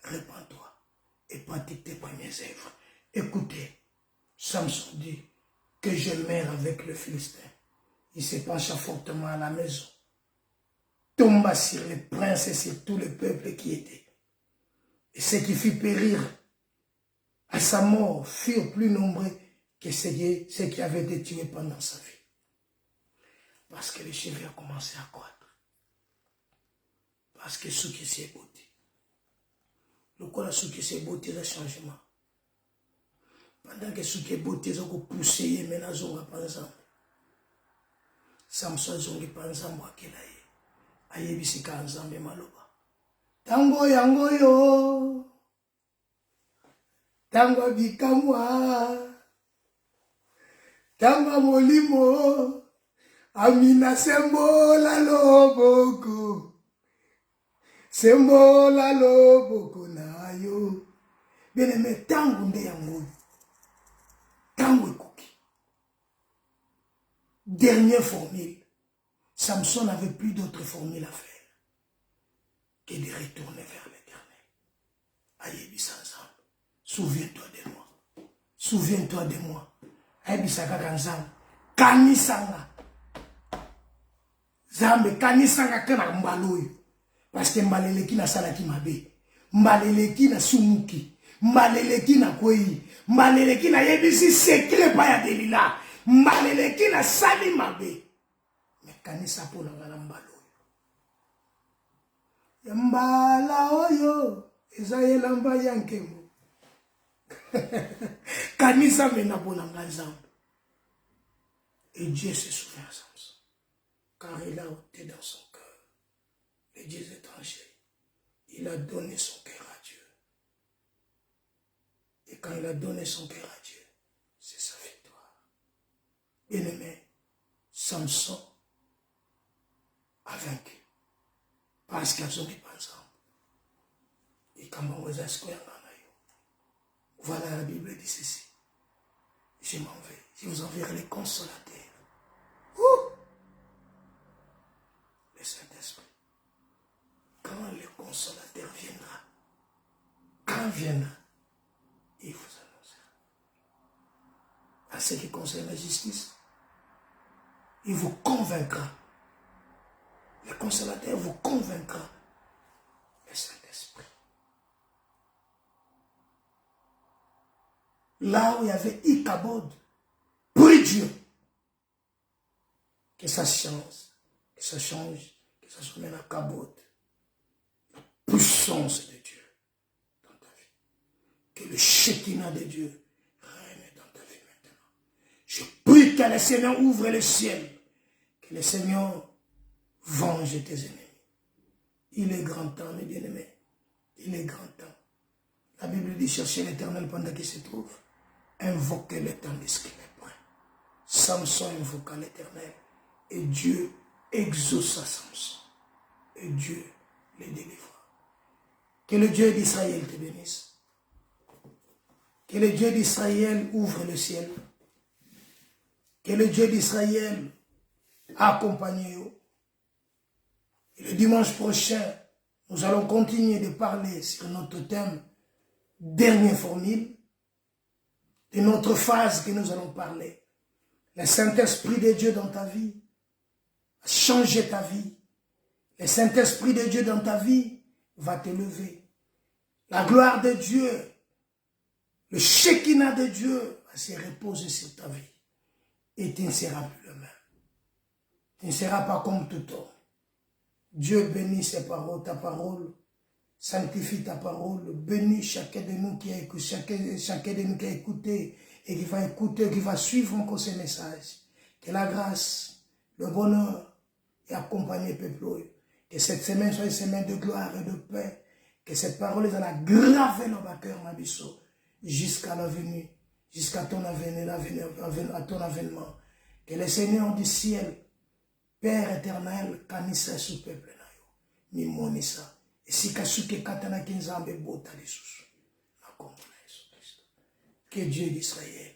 Répands-toi. Et pratique tes premières œuvres. Écoutez, Samson dit que je meurs avec le Philistin. Il se pencha fortement à la maison. Tomba sur les princes et sur tout le peuple qui était. Et ceux qui fit périr à sa mort furent plus nombreux que ceux qui avaient été tués pendant sa vie. Parce que les cheveux ont commencé à croître. Parce que ce qui s'est beauté. Le quoi ce qui s'est beauté, le changement. Pendant que ce qui est beauté, ils ont poussé, maintenant ils ont pas ensemble. Samson ils ont pas ensemble à quel aïe. Ayebisika nzambe maloba. Tango yango yo. Tango bikamwa. Tango molimo. Amina sembola loboko. Sembola loboko na yo. Bien-aimé, tango nde yango. Tango ekoki. Dernière formule. Samson n'avait plus d'autre formule à faire que de retourner vers l'Éternel. Ayebi ensemble. souviens-toi de moi. Souviens-toi de moi. Aibisaka kanzam. Kanisanga. Zambe kanisanga kana mbaloyo. Parce que mbaleleki na salaki mabe. Mbaleleki na sumuki. Mbaleleki na kwei. Mbaleleki na yebisi secret pa ya Delila. Mbaleleki na sali mabe. Mais kanisa pona ngana mbaloyo. Yambala oyo. Ezayela mba yankemo. Kanisa mena pona ngana. Et Dieu se souvient de Samson. Car il a ôté dans son cœur les dieux étrangers. Il a donné son cœur à Dieu. Et quand il a donné son cœur à Dieu, c'est sa victoire. Bien-aimé, Samson a vaincu. Parce qu'il a son ensemble. Et quand on vous a ce voilà, la Bible dit ceci. Je m'en vais. Je vous enverrai les consolateurs. Le Saint-Esprit. Quand le consolateur viendra, il vous annoncera. À ce qui concerne la justice, il vous convaincra. Le consolateur vous convaincra. Le Saint-Esprit. Là où il y avait Ichabod, prie Dieu. Que ça change, que ça se mène à Kabod. La puissance de Dieu dans ta vie. Que le Shekinah de Dieu règne dans ta vie maintenant. Je prie que le Seigneur ouvre le ciel. Que le Seigneur venge tes ennemis. Il est grand temps, mes bien-aimés. Il est grand temps. La Bible dit chercher l'Éternel pendant qu'il se trouve. Invoquez le temps qu'il est prêt. Samson invoqua l'Éternel. Et Dieu exauça Samson. Et Dieu les délivra. Que le Dieu d'Israël te bénisse. Que le Dieu d'Israël ouvre le ciel. Que le Dieu d'Israël accompagne vous. Et le dimanche prochain, nous allons continuer de parler sur notre thème dernière formule, de notre phase que nous allons parler. Le Saint-Esprit de Dieu dans ta vie va changer ta vie. Le Saint-Esprit de Dieu dans ta vie va te lever. La gloire de Dieu, le Shekinah de Dieu va se reposer sur ta vie. Et tu ne seras plus le même. Tu ne seras pas comme tout homme. Dieu bénit ses paroles, ta parole. Sanctifie ta parole. Bénis chacun de nous qui a écouté, chacun de nous qui a écouté et qui va écouter, qui va suivre encore ces messages. Que la grâce, le bonheur et accompagner le peuple. Que cette semaine soit une semaine de gloire et de paix. Que cette parole est la graver dans ma cœur, ma biseau, jusqu'à la venue, jusqu'à ton avènement. Que le Seigneur du ciel, Père éternel, kanisa sous peuple na yo, ni monisa. Et si kasuke katana kinzambe bota lisusu, na kombo na Yesu Christ. Que Dieu d'Israël